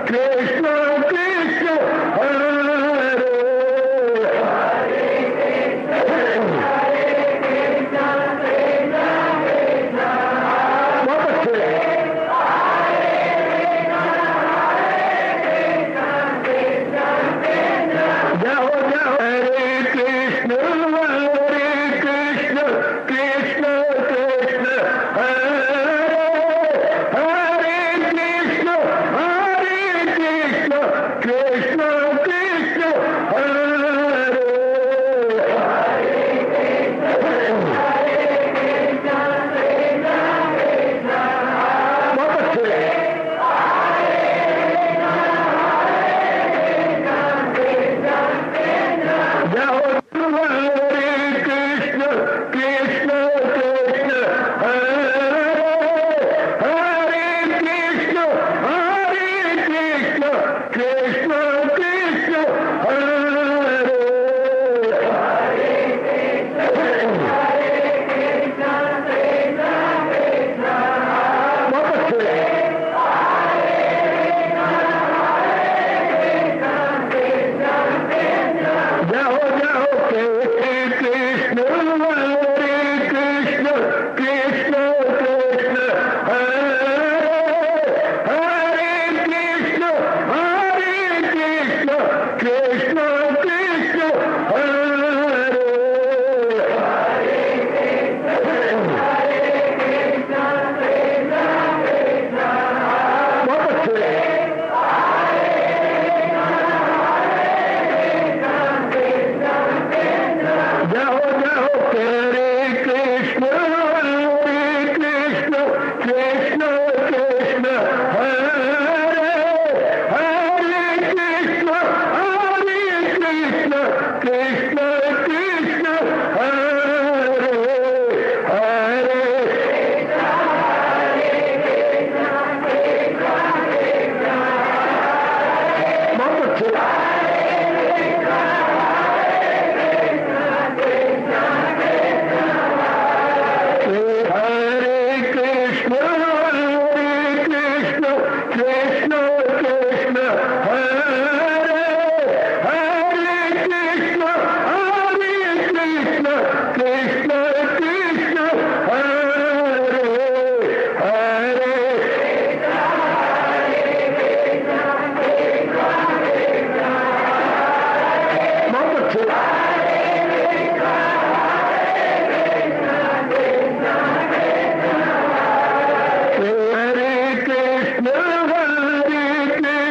कृष्ण कृष्ण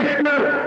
हरे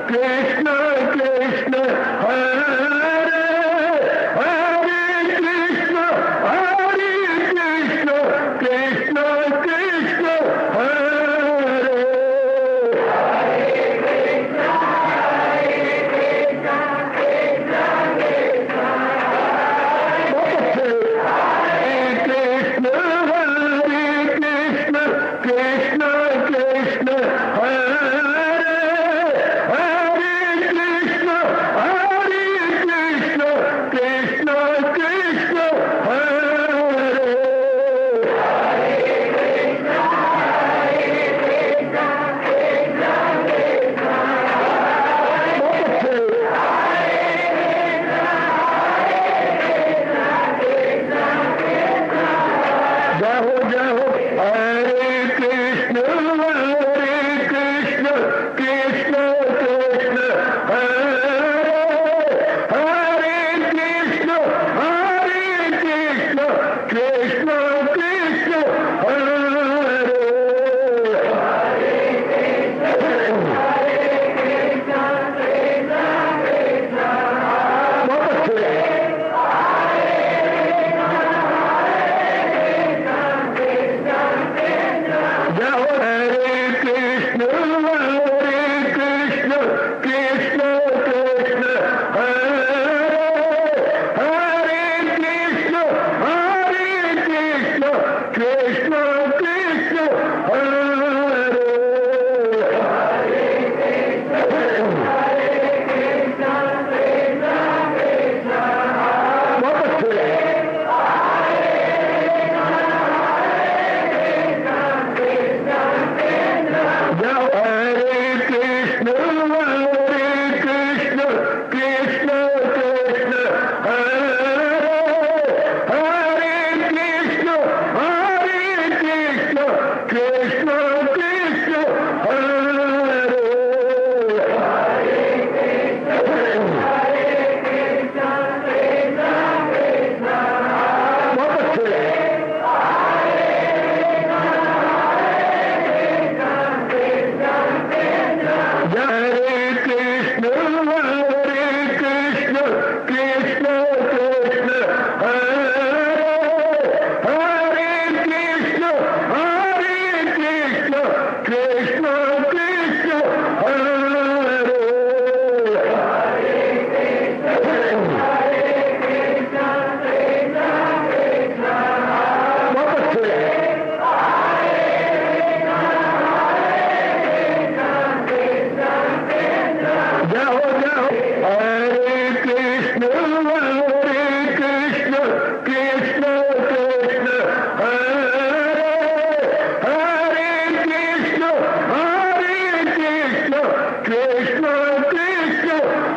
कृष्ण कृष्ण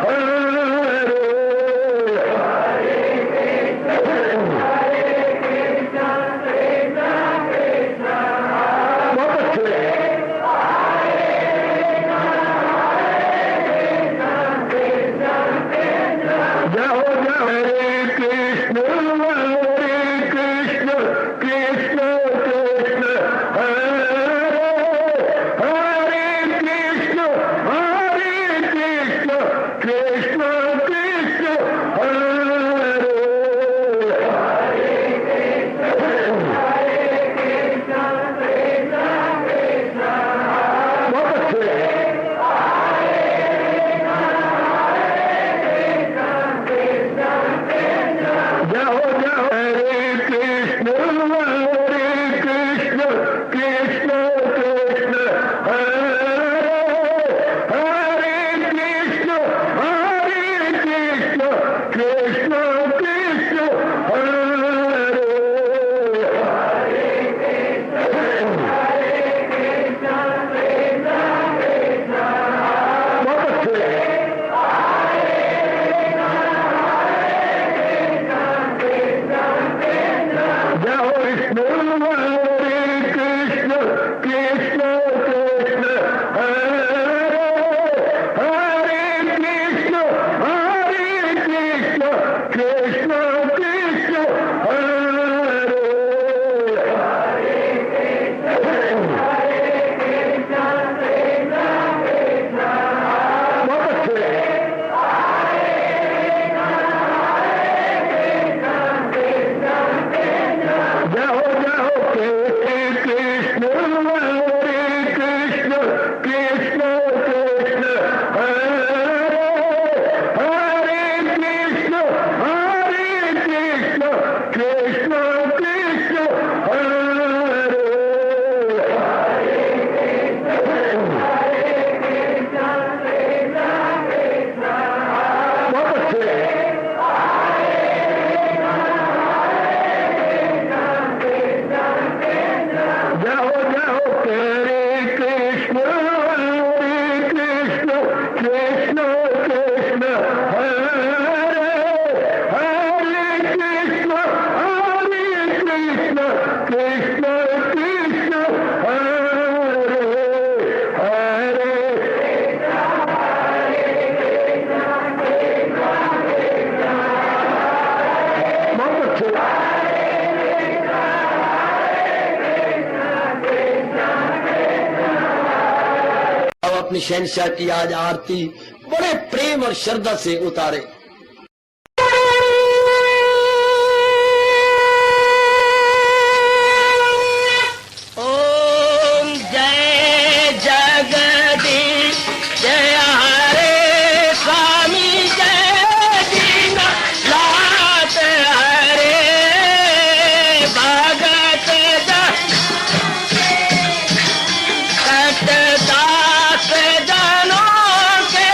हरे बहुत अच्छे जाओ जाओ हरे कृष्ण कृष्ण कृष्ण कृष्ण हरे हरे कृष्ण कृष्ण कृष्ण हरे बहुत अच्छे जाओ जाओ हरे कृष्ण कृष्ण कृष्ण कृष्ण हरे हरे कृष्ण कृष्ण कृष्ण हरे बहुत अच्छे जाओ विष्णु हरे कृष्ण कृष्ण कृष्ण हरे हरे कृष्ण कृष्ण कृष्ण हरे बहुत अच्छे जाओ जाओ कृष्ण हरे कृष्ण कृष्ण कृष्ण हरे हरे कृष्ण कृष्ण कृष्ण हरे बहुत अच्छे जाओ जाओ हरे कृष्ण कृष्ण कृष्ण हरे हरे कृष्ण कृष्ण हरे हरे बहुत अच्छे अब अपनी शहनशाह की आज आरती बड़े प्रेम और श्रद्धा से उतारे। ओम जय जगदीश जय हरे स्वामी जय दीना लात हरे भगत दास जनों के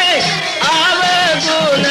अवगुण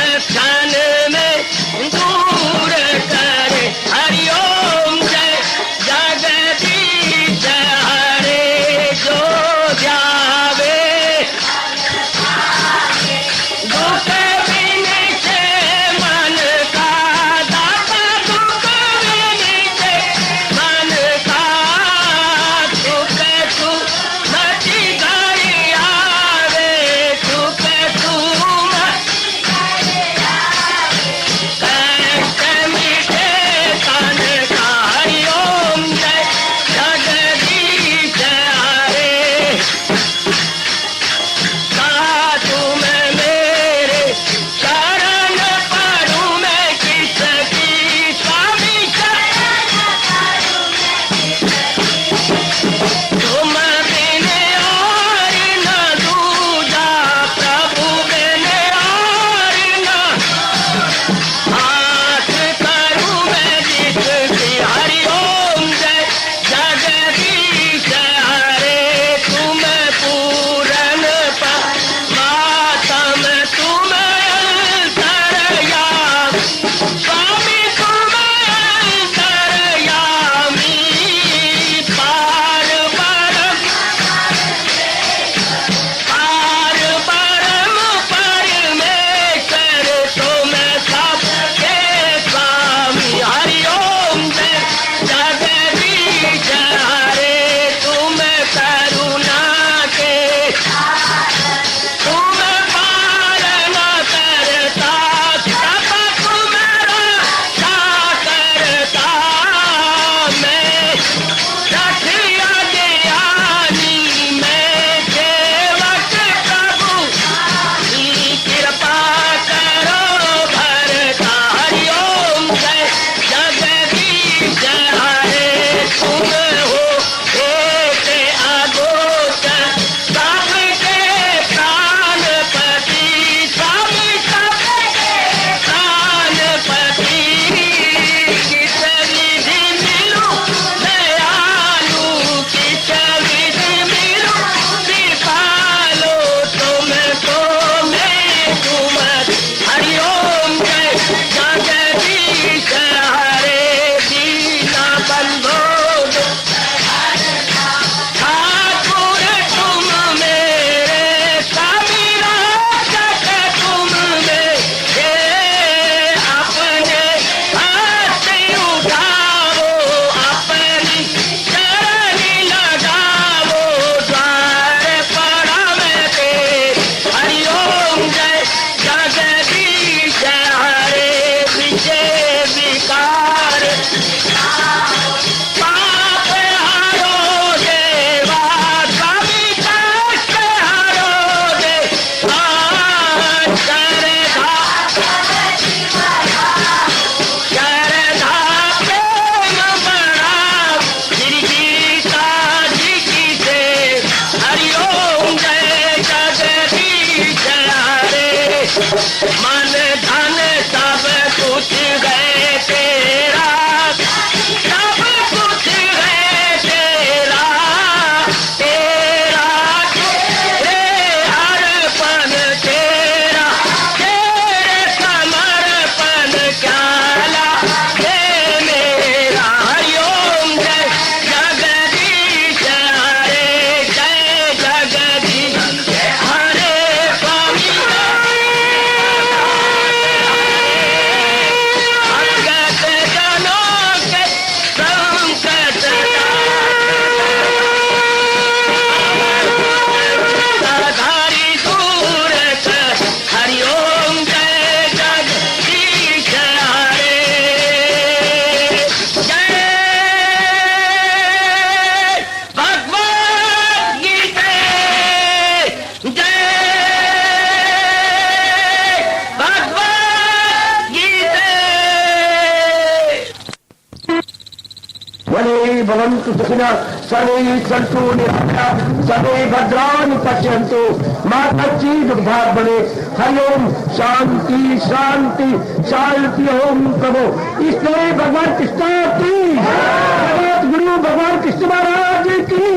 भवन्तु सुखिनः सर्वे सन्तु निरामयाः सर्वे भद्राणि पश्यन्तु मा कश्चित् दुर्भाग्यं भवेत्। हरि ओम शांति शांति शांति। ओम प्रभु इसलिए भगवान कृष्ण की जगत गुरु भगवान कृष्ण महाराज की।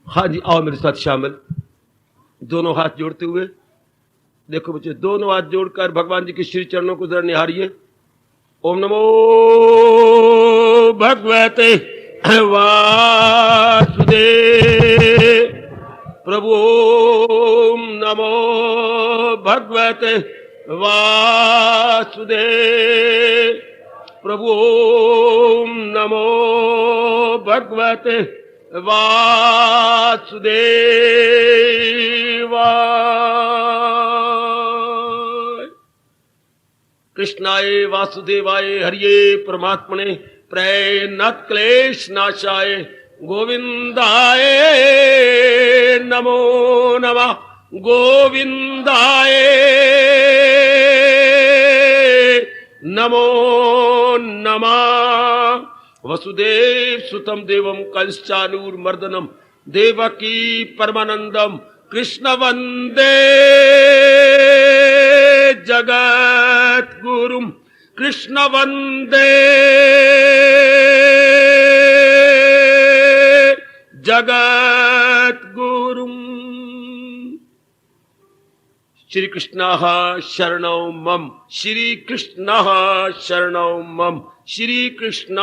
हाँ जी, आओ मेरे साथ शामिल, दोनों हाथ जोड़ते हुए। देखो बच्चे, दोनों हाथ जोड़कर भगवान जी के श्री चरणों को जरा निहारिए। ओम नमो भगवते वासुदेव प्रभु। ओम नमो भगवते वासुदेव प्रभु। ओम नमो भगवते वासुदेवाय। कृष्णाय वासुदेवाय हरिये परमात्मने प्रणत क्लेश नाशाय गोविंदाय नमो नमः। गोविंदाय नमो नमः। वसुदेव सुतम देवम कंसचानूरमर्दनम देवकी परमानंदम कृष्ण वंदे जगत गुरुम। कृष्ण वंदे जगत गुरुम। श्री कृष्ण शरणौ मम। श्री कृष्ण शरणौ मम। श्री कृष्ण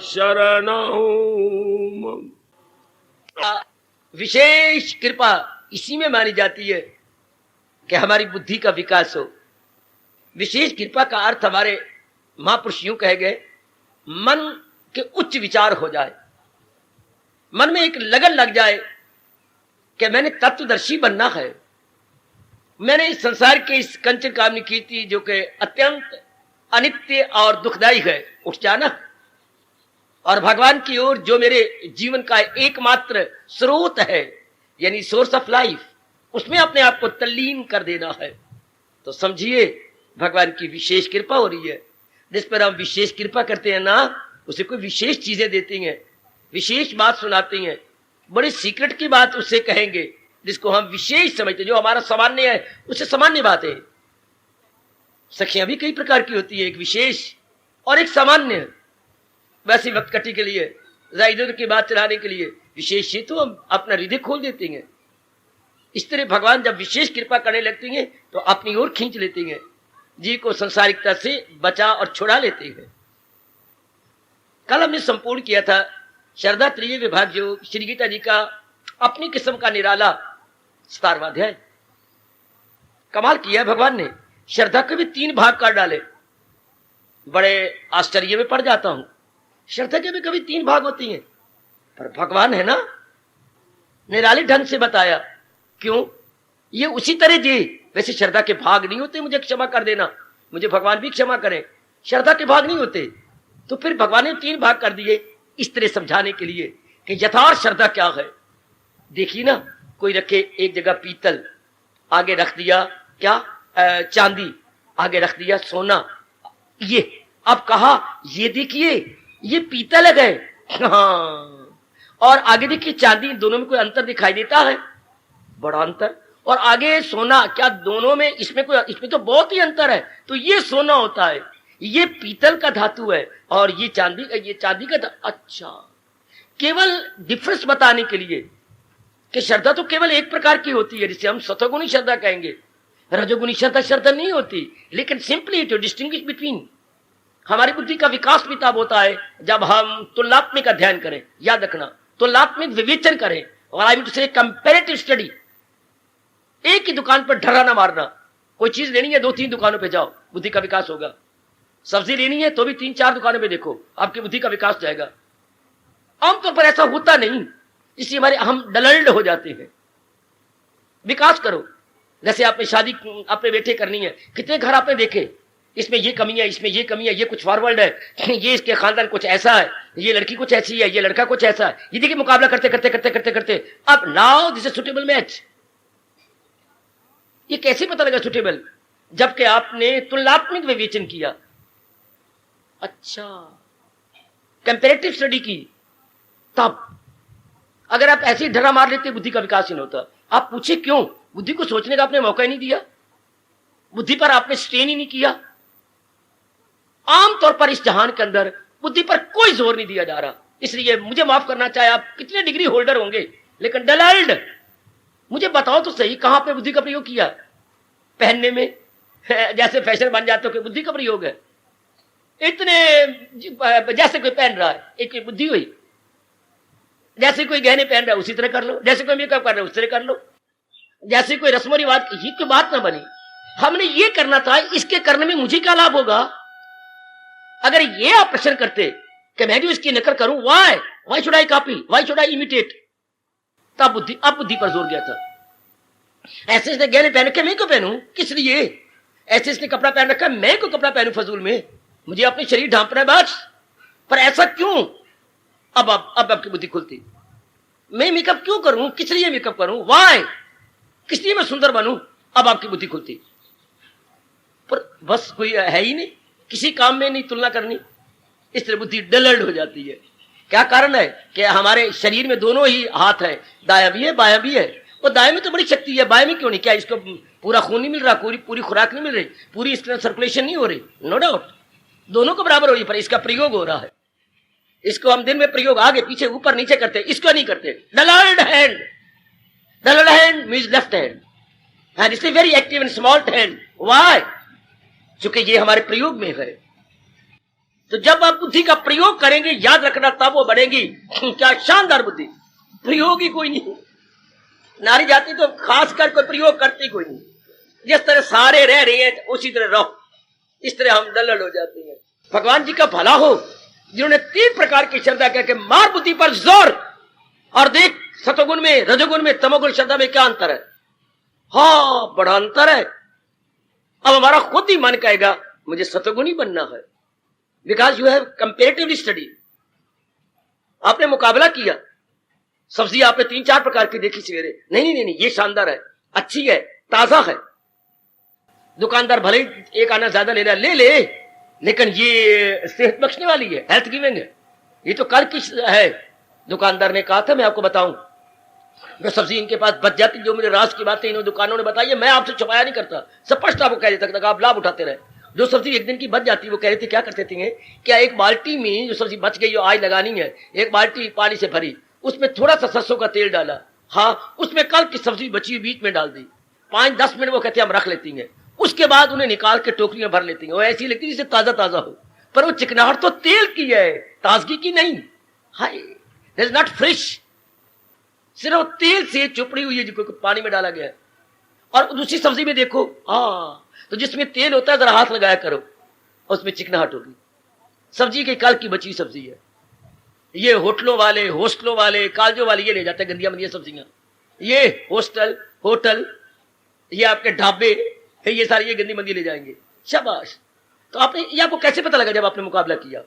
शरणौ मम। विशेष कृपा इसी में मानी जाती है कि हमारी बुद्धि का विकास हो। विशेष कृपा का अर्थ हमारे महापुरुष यूं कहे गए, मन के उच्च विचार हो जाए, मन में एक लगन लग जाए कि मैंने तत्वदर्शी बनना है। मैंने इस संसार के इस कंचन कामनी की थी जो कि अत्यंत अनित्य और दुखदायी है, उठ जाना और भगवान की ओर जो मेरे जीवन का एकमात्र स्रोत है, यानी सोर्स ऑफ लाइफ, उसमें अपने आप को तल्लीन कर देना है। तो समझिए भगवान की विशेष कृपा हो रही है। जिस पर हम विशेष कृपा करते हैं ना, उसे कोई विशेष चीजें देती हैं, विशेष बात सुनाती हैं, बड़ी सीक्रेट की बात उससे कहेंगे जिसको हम विशेष समझते हैं। जो हमारा सामान्य है उससे सामान्य बात है। सखियां भी कई प्रकार की होती है, एक विशेष और एक सामान्य। वैसे वक्त कटी के लिए, इधर की बात चलाने के लिए विशेष ही तो हम अपना हृदय खोल देते हैं। इस तरह भगवान जब विशेष कृपा करने लगती हैं तो अपनी ओर खींच लेती हैं, जी को संसारिकता से बचा और छुड़ा लेते हैं। कल हमने संपूर्ण किया था श्रद्धा तृतीय विभाग, जो श्री गीता जी का अपनी किस्म का निराला 17वां अध्याय। कमाल किया है भगवान ने, श्रद्धा के भी 3 भाग कर डाले। बड़े आश्चर्य में पड़ जाता हूं, श्रद्धा के भी कभी 3 भाग होती हैं, पर भगवान है ना, निराले ढंग से बताया। क्यों? ये उसी तरह जी। वैसे श्रद्धा के भाग नहीं होते, मुझे क्षमा कर देना, मुझे भगवान भी क्षमा करें, श्रद्धा के भाग नहीं होते। तो फिर भगवान ने 3 भाग कर दिए इस तरह समझाने के लिए कि यथार्थ श्रद्धा क्या है। देखिए ना, कोई रखे एक जगह पीतल, आगे रख दिया क्या चांदी, आगे रख दिया सोना। ये अब कहा ये देखिए ये पीतल है, हाँ, और आगे देखिए चांदी, दोनों में कोई अंतर दिखाई देता है? बड़ा अंतर। और आगे सोना, क्या दोनों में इसमें तो बहुत ही अंतर है। तो ये सोना होता है, ये पीतल का धातु है, और ये चांदी का अच्छा, केवल डिफरेंस बताने के लिए कि श्रद्धा तो केवल एक प्रकार की होती है, जिसे हम सतोगुणी श्रद्धा कहेंगे। रजोगुणी श्रद्धा नहीं होती, लेकिन सिंपली टू डिस्टिंग्विश बिटवीन। हमारी बुद्धि का विकास भी तब होता है जब हम तुलनात्मक अध्ययन करें। याद रखना, तुलनात्मक विवेचन करें, और आई मीन टू से कंपैरेटिव स्टडी। एक ही दुकान पर ढर्रा ना मारना। कोई चीज लेनी है 2-3 दुकानों पे जाओ, बुद्धि का विकास होगा। सब्जी लेनी है तो भी 3-4 दुकानों पे देखो, आपकी बुद्धि का विकास जाएगा। आमतौर पर ऐसा होता नहीं, इसलिए हमारे हम डलल्ड हो जाते हैं। विकास करो। जैसे आपने शादी अपने बेटे करनी है, कितने घर आपने देखे, इसमें ये कमी है, इसमें ये कमी है, ये कुछ फॉरवर्ड है, ये इसके खानदान कुछ ऐसा है, ये लड़की कुछ ऐसी है, ये लड़का कुछ ऐसा है। ये देखिए मुकाबला करते करते करते करते करते अब now this is suitable match. ये कैसे पता लगा सुटेबल? जबकि आपने तुलनात्मक विवेचन किया। अच्छा, कंपेरेटिव स्टडी की, तब अगर आप ऐसे ही ढरा मार लेते बुद्धि का विकास ही नहीं होता। आप पूछे क्यों? बुद्धि को सोचने का आपने मौका ही नहीं दिया, बुद्धि पर आपने स्ट्रेन ही नहीं किया। आमतौर पर इस जहान के अंदर बुद्धि पर कोई जोर नहीं दिया जा रहा। इसलिए मुझे माफ करना चाहे आप कितने डिग्री होल्डर होंगे, लेकिन डलल्ड मुझे बताओ तो सही, कहां पे बुद्धि का प्रयोग किया? पहनने में जैसे फैशन बन जाते हो कि बुद्धि का प्रयोग है। इतने जैसे कोई पहन रहा है एक बुद्धि हुई, जैसे कोई गहने पहन रहा है उसी तरह कर लो, जैसे कोई मेकअप कर रहा है उसी तरह कर लो, जैसे कोई रस्म रिवाज की कोई बात ना बनी। हमने ये करना था, इसके करने में मुझे क्या लाभ होगा? अगर ये आप प्रश्न करते कि मैं जो इसकी नकल करूं, why should I copy, why should I imitate, तब बुद्धि पर जोर गया था। ऐसे इसने गहने पहन रखे, मैं क्यों पहनूं, किस लिए? ऐसे इसने कपड़ा पहन रखा, मैं क्यों कपड़ा पहनूं फजूल में, मुझे अपने शरीर ढांपना है बस। पर ऐसा क्यों? अब आपकी बुद्धि खुलती। मैं मेकअप क्यों करूं, किस लिए मेकअप करूं, वाई, किस लिए मैं सुंदर बनूं, अब आपकी बुद्धि खुलती। पर बस कोई है ही नहीं, किसी काम में नहीं तुलना करनी, इस तरह बुद्धि डलल्ड हो जाती है। क्या कारण है कि हमारे शरीर में दोनों ही हाथ है, दाया भी है बाया भी है। और दाएं में तो बड़ी शक्ति है, बाएं में क्यों नहीं? क्या इसको पूरा खून नहीं मिल रहा, पूरी खुराक नहीं मिल रही, पूरी इसका सर्कुलेशन नहीं हो रही? नो डाउट दोनों को बराबर हो रही, पर इसका प्रयोग हो रहा है। इसको हम दिन में प्रयोग आगे पीछे ऊपर नीचे करते, इसको नहीं करते। Dulled hand means left hand, and it's very active in small hand. Why? क्योंकि ये हमारे प्रयोग में है। तो जब आप बुद्धि का प्रयोग करेंगे, याद रखना, तब वो बढ़ेगी। क्या शानदार बुद्धि! प्रयोग ही कोई नहीं। नारी जाति तो खासकर कोई प्रयोग करती कोई नहीं। जिस तरह सारे रह रहे हैं उसी तरह रहो, इस तरह हम डलल हो जाते हैं। भगवान जी का भला हो जिन्होंने 3 प्रकार की श्रद्धा कह के मार बुद्धि पर जोर। और देख सतोगुण में, रजोगुण में, तमोगुण श्रद्धा में क्या अंतर है? हाँ, बड़ा अंतर है। अब हमारा खुद ही मन कहेगा मुझे सतोगुण ही बनना है, because you have comparatively study. आपने मुकाबला किया, सब्जी आपने 3-4 प्रकार की देखी सवेरे, नहीं, ये शानदार है, अच्छी है, ताजा है। दुकानदार भले ही एक आना ज्यादा ले रहा, ले, लेकिन ये सेहत बख्शने वाली है, हेल्थ गिविंग है, ये तो कल की है। दुकानदार ने कहा था, मैं आपको बताऊं, जो सब्जी इनके पास बच जाती, जो मेरे राज की बातें इन दुकानों ने बताई है, मैं आपसे छुपाया नहीं करता, स्पष्ट आपको कह देता था, आप लाभ उठाते रहे। जो सब्जी एक दिन की बच जाती, वो कह रहे थे क्या करते थे, क्या एक बाल्टी में जो सब्जी बच गई, जो आज लगानी है, एक बाल्टी पानी से भरी, उसमें थोड़ा सा सरसों का तेल डाला, हाँ, उसमें कल की सब्जी बची हुई बीच में डाल दी, 5-10 मिनट वो कहते हैं हम रख लेती हैं। उसके बाद उन्हें निकाल के टोकरियां भर लेती हैं। वो ऐसी लगती है जैसे ताजा हो, पर वो चिकनाहट तो तेल की है, ताजगी की नहीं। हाय, दैट इज नॉट फ्रेश, सिर्फ तेल से चुपड़ी हुई है, जो पानी में डाला गया है। और दूसरी सब्जी में देखो, हाँ, तो जिसमें तेल होता है जरा हाथ लगाया करो, उसमें चिकनाहट होगी। सब्जी के कल की बची सब्जी है। ये होटलों वाले कालजों वाले ये ले जाते हैं गंदिया मंदिया सब्जियां। ये होटल, ये आपके ढाबे, ये सारी ये गंदी मंदी ले जाएंगे। शाबाश। तो ये आपको कैसे पता लगा जब आपने मुकाबला किया?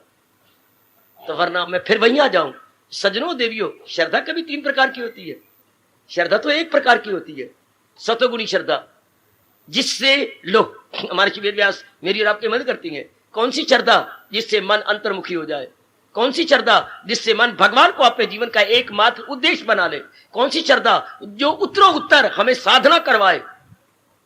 तो वरना मैं फिर वहीं आ जाऊं। सजनों देवियों, श्रद्धा कभी 3 प्रकार की होती है, श्रद्धा तो 1 प्रकार की होती है, सतोगुणी श्रद्धा, जिससे लोग हमारे शिव व्यास मेरी और आपकी मदद करती हैं। कौन सी श्रद्धा? जिससे मन अंतर्मुखी हो जाए। कौन सी श्रद्धा? जिससे मन भगवान को अपने जीवन का एकमात्र उद्देश्य बना ले। कौन सी श्रद्धा? जो उत्तरोत्तर हमें साधना करवाए।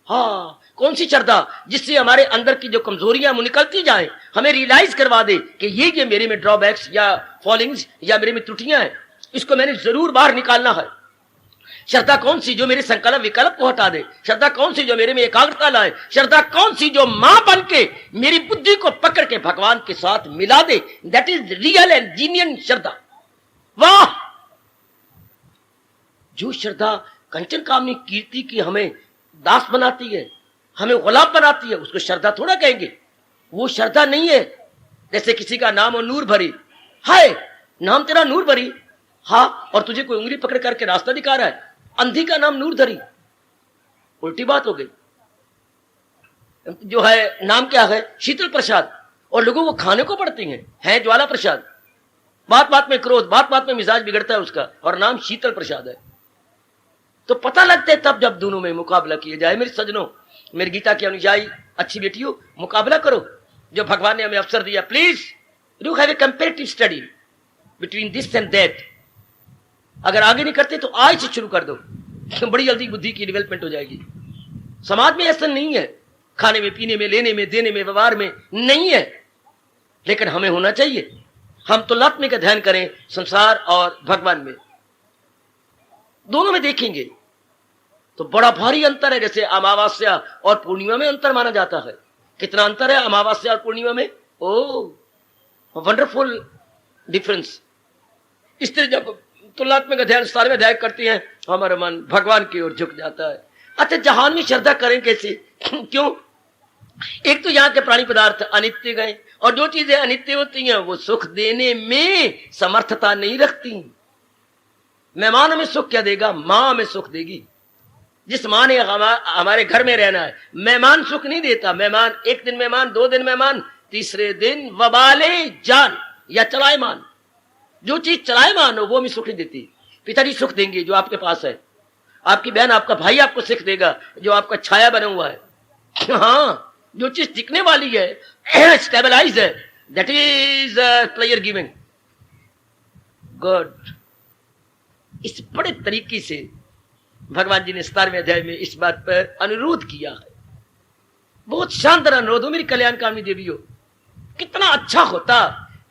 हाँ, कौन सी श्रद्धा? जिससे हमारे अंदर की जो कमजोरियां निकलती जाएं, हमें रियलाइज करवा दे कि ये मेरे में ड्रॉबैक्स या फॉलिंग्स या मेरे में त्रुटियां हैं, इसको मैंने जरूर बाहर निकालना है। श्रद्धा कौन सी? जो मेरे संकल्प विकल्प को हटा दे। श्रद्धा कौन सी? जो मेरे में एकाग्रता लाए। श्रद्धा कौन सी? जो मां बन के मेरी बुद्धि को पकड़ के भगवान के साथ मिला दे। That is real and genuine shraddha. वाह! जो श्रद्धा कंचन कामनी कीर्ति की हमें दास बनाती है, हमें गुलाम बनाती है, उसको श्रद्धा थोड़ा कहेंगे। वो श्रद्धा नहीं है। जैसे किसी का नाम हो नूर भरी, हाय नाम तेरा नूर भरी, हाँ, और तुझे कोई उंगली पकड़ करके रास्ता दिखा रहा है, अंधी का नाम नूर धरी, उल्टी बात हो गई। जो है नाम क्या है? शीतल प्रसाद, और लोगों को खाने को पड़ती है ज्वाला प्रसाद। बात बात में क्रोध, बात बात में मिजाज बिगड़ता है उसका, और नाम शीतल प्रसाद है। तो पता लगता है तब जब दोनों में मुकाबला किया जाए। मेरे सजनों, मेरी गीता के अनुयायी अच्छी बेटियों, मुकाबला करो जो भगवान ने हमें अवसर दिया। Please do have a comparative study. Between this and that. अगर आगे नहीं करते तो आज से शुरू कर दो, बड़ी जल्दी बुद्धि की डेवलपमेंट हो जाएगी। समाज में ऐसा नहीं है, खाने में, पीने में, लेने में, देने में, व्यवहार में नहीं है, लेकिन हमें होना चाहिए। हम तुलनात्मक अध्ययन करें संसार और भगवान में, दोनों में देखेंगे तो बड़ा भारी अंतर है। जैसे अमावस्या और पूर्णिमा में अंतर माना जाता है, कितना अंतर है अमावस्या और पूर्णिमा में, ओ वंडरफुल डिफरेंस। इसलिए जब तुलनात्मक अध्ययन सारे में अध्ययन करते हैं, हमारा मन भगवान की ओर झुक जाता है। अच्छा, जहान में श्रद्धा करें कैसे? क्यों? एक तो यहाँ के प्राणी पदार्थ अनित्य गए, और जो चीजें अनित्य होती हैं वो सुख देने में समर्थता नहीं रखती। मेहमान हमें सुख क्या देगा? माँ हमें सुख देगी। जिस माँ ने हमारे घर में रहना है, मेहमान सुख नहीं देता। मेहमान एक दिन मेहमान, 2 दिन मेहमान, तीसरे दिन वबाले जान या चलायमान। जो चीज चलायमान हो वो हमें सुख नहीं देती। पिताजी सुख देंगे जो आपके पास है, आपकी बहन, आपका भाई आपको सुख देगा जो आपका छाया बना हुआ है। हाँ, जो चीज टिकने वाली है, स्टेबलाइज है, that is player giving God. इस बड़े तरीके से भगवान जी ने 17वें अध्याय में इस बात पर अनुरोध किया है। बहुत शानदार अनुरोध हो मेरी कल्याणकामी देवी हो। कितना अच्छा होता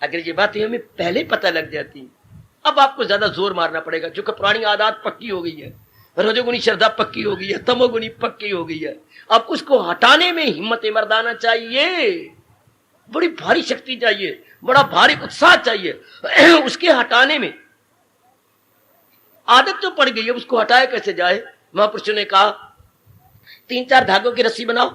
अगर ये बातें हमें पहले पता लग जाती। अब आपको ज्यादा जोर मारना पड़ेगा, क्योंकि पुरानी आदत पक्की हो गई है, रजोगुनी श्रद्धा पक्की हो गई है, तमोगुनी पक्की हो गई है। अब उसको हटाने में हिम्मत मर्दाना चाहिए, बड़ी भारी शक्ति चाहिए, बड़ा भारी उत्साह चाहिए उसके हटाने में। आदत तो पड़ गई है, उसको हटाया कैसे जाए? महापुरुषों ने कहा 3-4 धागों की रस्सी बनाओ।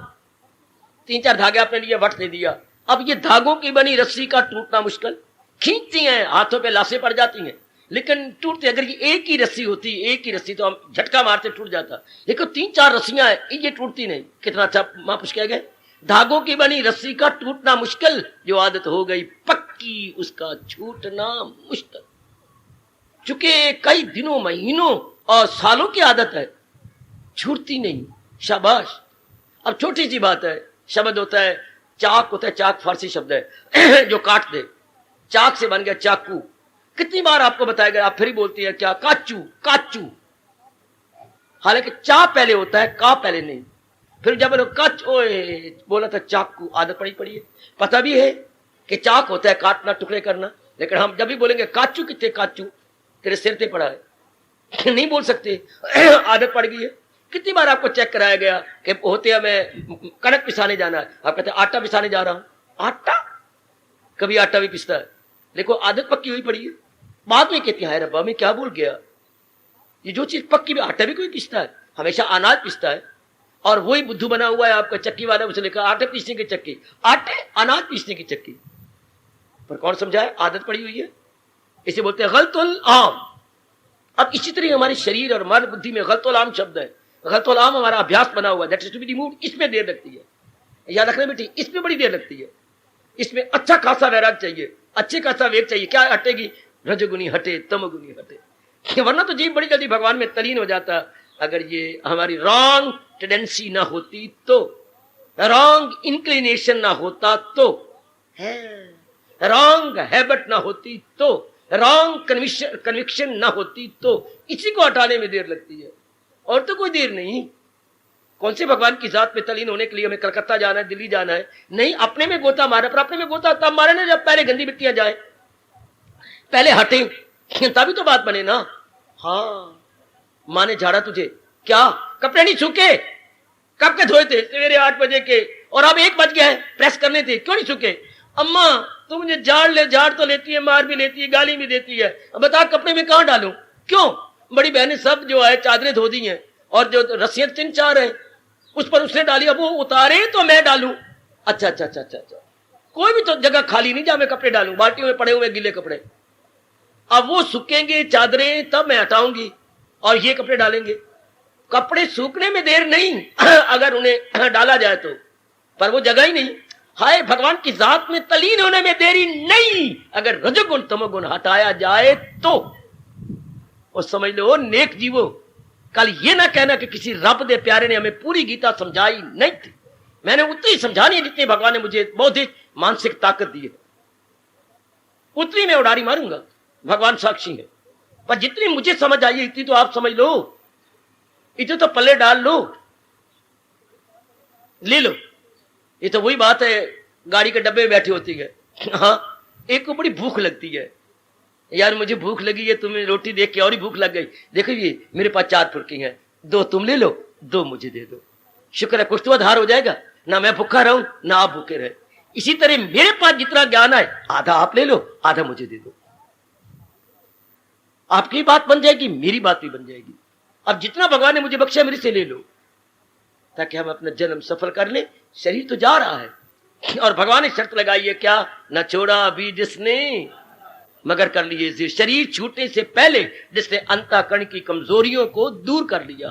3-4 धागे आपने लिए, वट दे दिया। अब ये धागों की बनी रस्सी का टूटना मुश्किल, खींचती हैं, हाथों पे लाशें पड़ जाती हैं, लेकिन टूटती। अगर ये एक ही रस्सी होती, एक ही रस्सी, तो हम झटका मारते टूट जाता। लेकिन 3-4 रस्सियां हैं, ये टूटती नहीं। कितना अच्छा महापुरुष कह गए, धागों की बनी रस्सी का टूटना मुश्किल, जो आदत हो गई पक्की उसका छूटना मुश्किल। चूंकि कई दिनों, महीनों और सालों की आदत है, छूटती नहीं। शाबाश। अब छोटी सी बात है, शब्द होता है चाक, होता है चाक, फारसी शब्द है जो काट दे। चाक से बन गया चाकू। कितनी बार आपको बताया गया, आप फिर ही बोलती है क्या? काचू, काचू। हालांकि चा पहले होता है, का पहले नहीं। फिर जब लोग कच ओए बोला था चाकू, आदत पड़ी है। पता भी है कि चाक होता है काटना, टुकड़े करना, लेकिन हम जब भी बोलेंगे काचू, कितने काचू, तेरे सिर पे पड़ा है नहीं बोल सकते, आदत पड़ गई है। कितनी बार आपको चेक कराया गया कि होते हमें कणक पिसाने जाना है, आप कहते हैं आटा पिसाने जा रहा हूं। आटा? कभी आटा भी पिसता है, देखो आदत पक्की हुई पड़ी है। बाद में कहती है रब्बा मैं क्या भूल गया, ये जो चीज पक्की में, आटा भी कोई पिसता है, हमेशा अनाज पिसता है। और वही बुद्धू बना हुआ है आपका चक्की वाला, उसने लिखा आटे पीसने की चक्की, आटे अनाज पीसने की चक्की। पर कौन समझाए? आदत पड़ी हुई है, इसे बोलते हैं गलतुल आम। अब इसी तरह हमारे शरीर और हमारी बुद्धि में गलतुल आम शब्द है। गलतुल आम हमारा अभ्यास बना हुआ है, that is to be removed. इसमें देर लगती है, याद रखना बेटी, इसमें बड़ी देर लगती है। इसमें अच्छा खासा वैराग चाहिए, अच्छे खासा वेग चाहिए। क्या हटेगी? रजोगुनी हटे, तमोगुनी हटे, वरना तो जीव बड़ी जल्दी भगवान में तलीन हो जाता। अगर ये हमारी रॉन्ग टेंडेंसी ना होती तो, रॉन्ग इंक्लिनेशन ना होता तो, रॉन्ग हैबिट ना होती तो, रॉन्ग कन्विक्शन ना होती तो, इसी को हटाने में देर लगती है, और तो कोई देर नहीं। कौन से भगवान की जात में तलीन होने के लिए हमें कलकत्ता जाना है, दिल्ली जाना है? नहीं, अपने में गोता मारे। पर अपने में गोता तब मारे ना जब पहले गंदी मिट्टियां जाए, पहले हटे, तभी तो बात बने ना। हाँ, माँ ने झाड़ा तुझे, क्या कपड़े नहीं सूखे? कब के धोए थे? सवेरे 8 बजे के, और अब 1 बज गया है, प्रेस करने थे, क्यों नहीं सूखे? अम्मा तू मुझे झाड़ तो लेती है, मार भी लेती है, गाली भी देती है, अब बता कपड़े में कहां डालूं? क्यों? बड़ी बहनें सब जो है चादरें धो दी हैं, और जो रस्सियां 3-4 है उस पर उसने डाली, अब वो उतारे तो मैं डालूं। अच्छा, कोई भी तो जगह खाली नहीं जहां मैं कपड़े डालूं, बाल्टियों में पड़े हुए गिले कपड़े। अब वो सूखेंगे चादरें, तब मैं हटाऊंगी और ये कपड़े डालेंगे। कपड़े सूखने में देर नहीं अगर उन्हें डाला जाए तो, पर वो जगह ही नहीं। हाय, भगवान की जात में तलीन होने में देरी नहीं अगर रजोगुण तमोगुण हटाया जाए तो। और समझ लो नेक जीवो, कल ये ना कहना कि किसी रब दे प्यारे ने हमें पूरी गीता समझाई नहीं थी। मैंने उतनी समझानी जितनी भगवान ने मुझे बौद्धिक मानसिक ताकत दी है, उतनी मैं उड़ारी मारूंगा। भगवान साक्षी है। पर जितनी मुझे समझ आई है इतनी तो आप समझ लो, इतने तो पल्ले डाल लो, ले लो। ये तो वही बात है, गाड़ी के डब्बे में बैठी होती है, हाँ, एक को बड़ी भूख लगती है, यार मुझे भूख लगी है, तुम्हें रोटी देख के और ही भूख लग गई, देखो ये मेरे पास 4 फुल्की हैं, 2 तुम ले लो, 2 मुझे दे दो, शुक्र है कुछ तो आधार हो जाएगा, ना मैं भूखा रहूं ना आप भूखे रहे। इसी तरह मेरे पास जितना ज्ञान है आधा आप ले लो, आधा मुझे दे दो, आपकी बात बन जाएगी, मेरी बात भी बन जाएगी। अब जितना भगवान ने मुझे बख्शा मेरे से ले लो, ताकि हम अपना जन्म सफल कर ले। शरीर तो जा रहा है और भगवान ने शर्त लगाई है क्या, न छोड़ा अभी जिसने मगर कर लिए जिद। शरीर छूटने से पहले जिसने अंतःकरण की कमजोरियों को दूर कर लिया।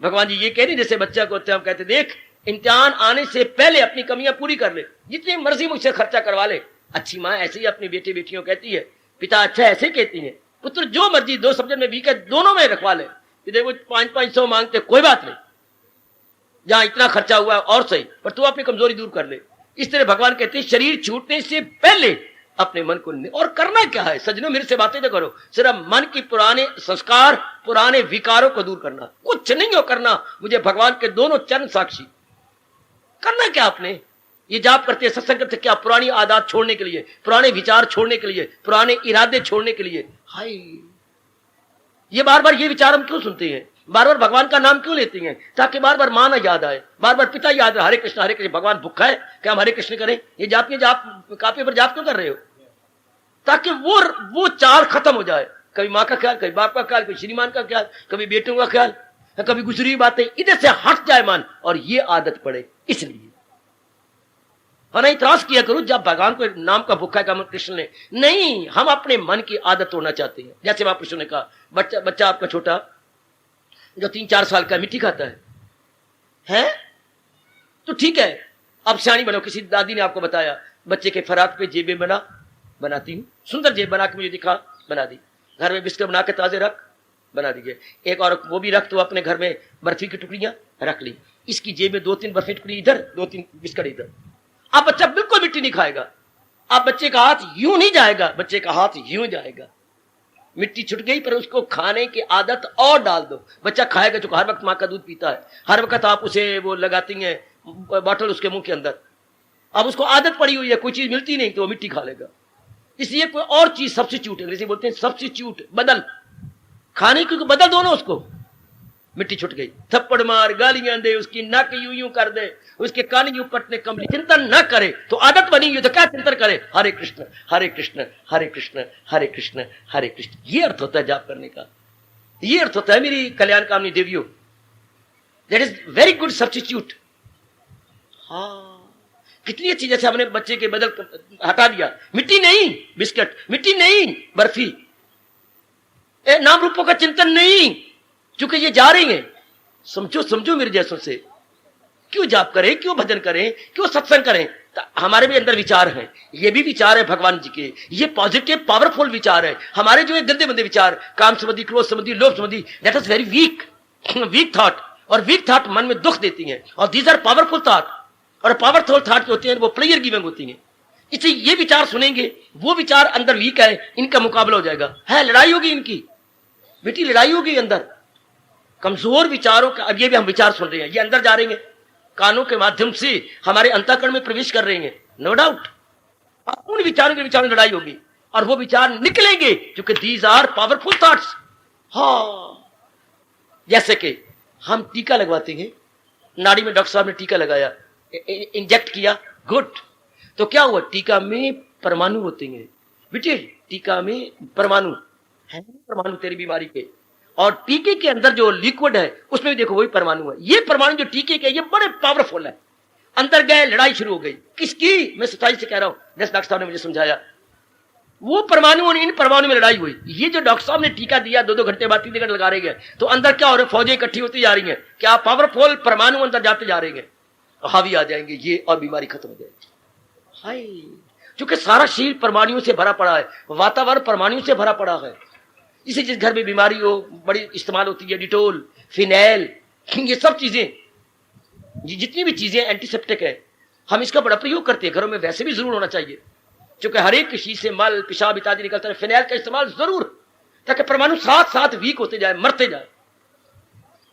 भगवान जी ये कह रहे जैसे बच्चा को हम कहते देख इम्तिहान आने से पहले अपनी कमियां पूरी कर ले, जितनी मर्जी मुझसे खर्चा करवा ले। अच्छी माँ ऐसे ही अपनी बेटे बेटियों कहती है, पिता अच्छा ऐसे कहती है, पुत्र जो मर्जी 2 सब्जेक्ट में वीक है दोनों में रखवा ले, देखो 500-500 मांगते कोई बात नहीं, जहां इतना खर्चा हुआ है और सही, पर तू अपनी कमजोरी दूर कर ले। इस तरह भगवान कहते हैं शरीर छूटने से पहले अपने मन को, और करना क्या है सज्जनों, मेरे से बातें न करो, सिर्फ मन की पुराने संस्कार पुराने विकारों को दूर करना, कुछ नहीं हो करना। मुझे भगवान के दोनों चरण साक्षी, करना क्या आपने, ये जाप करते सत्संग करते क्या, पुरानी आदत छोड़ने के लिए, पुराने विचार छोड़ने के लिए, पुराने इरादे छोड़ने के लिए। हाय, ये बार बार ये विचार हम क्यों सुनते हैं, बार बार भगवान का नाम क्यों लेते हैं, ताकि बार बार माँ ना याद आए, बार बार पिता याद रहे, हरे कृष्ण भगवान भूखा है क्या हम हरे कृष्ण करें, ये जाप कापे पर जाप क्यों कर रहे हो, ताकि वो चार खत्म हो जाए। कभी माँ का ख्याल, कभी बाप का ख्याल, कभी श्रीमान का ख्याल, कभी बेटों का ख्याल, कभी गुजरी बातें, इधर से हट जाए मन और ये आदत पड़े। इसलिए नहीं त्रास किया करो जब भगवान को नाम का भूखा का कृष्ण ने नहीं, हम अपने मन की आदत तोड़ना चाहते हैं। जैसे महापुरुषों ने कहा, बच्चा आपका छोटा जो 3-4 साल का मिट्टी खाता है तो ठीक है, अब सियाणी बनो। किसी दादी ने आपको बताया बच्चे के फराक पे जेबें बनाती हूँ, सुंदर जेब बना के मुझे दिखा, बना दी। घर में बिस्किट बना के ताजे रख, बना दीजिए। एक और वो भी रख तो अपने घर में बर्फी की टुकड़ियां रख ली, इसकी जेब में 2-3 बर्फी टुकड़ी इधर, 2-3 बिस्किट इधर। अब बच्चा बिल्कुल मिट्टी नहीं खाएगा, अब बच्चे का हाथ यूं नहीं जाएगा, बच्चे का हाथ यूं जाएगा। मिट्टी छुट गई पर उसको खाने की आदत और डाल दो, बच्चा खाएगा। जो हर वक्त माँ का दूध पीता है, हर वक्त आप उसे वो लगाती हैं बॉटल उसके मुंह के अंदर, अब उसको आदत पड़ी हुई है, कोई चीज मिलती नहीं तो वो मिट्टी खा लेगा। इसलिए कोई और चीज सब्स्टिट्यूट, अंग्रेजी बोलते हैं सब्स्टिट्यूट, बदल, खाने की बदल दो ना उसको। मिट्टी छुट गई, थप्पड़ मार, गालियां दे, उसकी नाक यूं यूं कर दे, उसके कान यूं पटने, कमली चिंतन न करे तो आदत बनी हुई तो क्या चिंतन करे, हरे कृष्ण हरे कृष्ण हरे कृष्ण हरे कृष्ण हरे कृष्ण। ये अर्थ होता है जाप करने का, ये अर्थ होता है मेरी कल्याण कामनी देवियों। That is very good substitute. हाँ, कितनी अच्छी, जैसे हमने बच्चे के बदल हटा दिया, मिट्टी नहीं बिस्किट, मिट्टी नहीं बर्फी, नाम रूपों का चिंतन नहीं, क्योंकि ये जा रही हैं। समझो मेरे जैसों से, क्यों जाप करें, क्यों भजन करें, क्यों सत्संग करें। हमारे भी अंदर विचार हैं, ये भी विचार है भगवान जी के, ये पॉजिटिव पावरफुल विचार है। हमारे जो है गंदे मंदे विचार, काम संबंधी, क्रोध संबंधी, लोभ संबंधी, that is very weak thought, और वीक थॉट मन में दुख देती हैं। और दीज आर पावरफुल थॉट, और पावरफुल थॉट जो होती हैं वो प्लेयर गिविंग होती हैं। इसलिए ये विचार सुनेंगे, वो विचार अंदर वीक है, इनका मुकाबला हो जाएगा, है लड़ाई होगी, इनकी बेटी लड़ाई होगी अंदर, कमजोर विचारों का। अब ये भी हम विचार सुन रहे हैं, ये अंदर जा रहे हैं, कानों के माध्यम से हमारे अंतःकरण में प्रवेश कर रहे हैं, नो डाउट। उन विचारों के विचारों में लड़ाई होगी और वो विचार निकलेंगे क्योंकि दीज आर पावरफुल थॉट्स। हाँ, जैसे कि हम टीका लगवाते हैं, नाड़ी में डॉक्टर साहब ने टीका लगाया, इंजेक्ट किया, गुड, तो क्या हुआ, टीका में परमाणु होते हैं बेटे, टीका में परमाणु है, परमाणु तेरी बीमारी के, और टीके के अंदर जो लिक्विड है उसमें भी देखो वही परमाणु है। ये परमाणु जो टीके के, ये बड़े पावरफुल है। अंदर गए, लड़ाई शुरू हो गई, किसकी, मैं सच्चाई से कह रहा हूं, जैसे डॉक्टर साहब ने मुझे समझाया, वो परमाणु और इन परमाणु में लड़ाई हुई। ये जो डॉक्टर साहब ने टीका दिया, 2-2 घंटे बाद 3 घंटे लगा रहे हैं, तो अंदर क्या हो रहा है, फौजें इकट्ठी होती जा रही हैं, क्या पावरफुल परमाणु अंदर जाते जा रहे हैं, हावी आ जाएंगे ये, और बीमारी खत्म हो जाएगी। हाय, क्योंकि सारा शरीर परमाणुओं से भरा पड़ा है, वातावरण परमाणुओं से भरा पड़ा है। इसी जिस घर में बीमारी हो, बड़ी इस्तेमाल होती है डिटोल, फिनाइल, ये सब चीजें, जितनी भी चीजें एंटीसेप्टिक है, हम इसका बड़ा प्रयोग करते हैं। घरों में वैसे भी जरूर होना चाहिए, चूंकि हर एक चीज से मल पेशाब इत्यादि निकलता है, फिनाइल का इस्तेमाल जरूर, ताकि परमाणु साथ साथ वीक होते जाए, मरते जाए,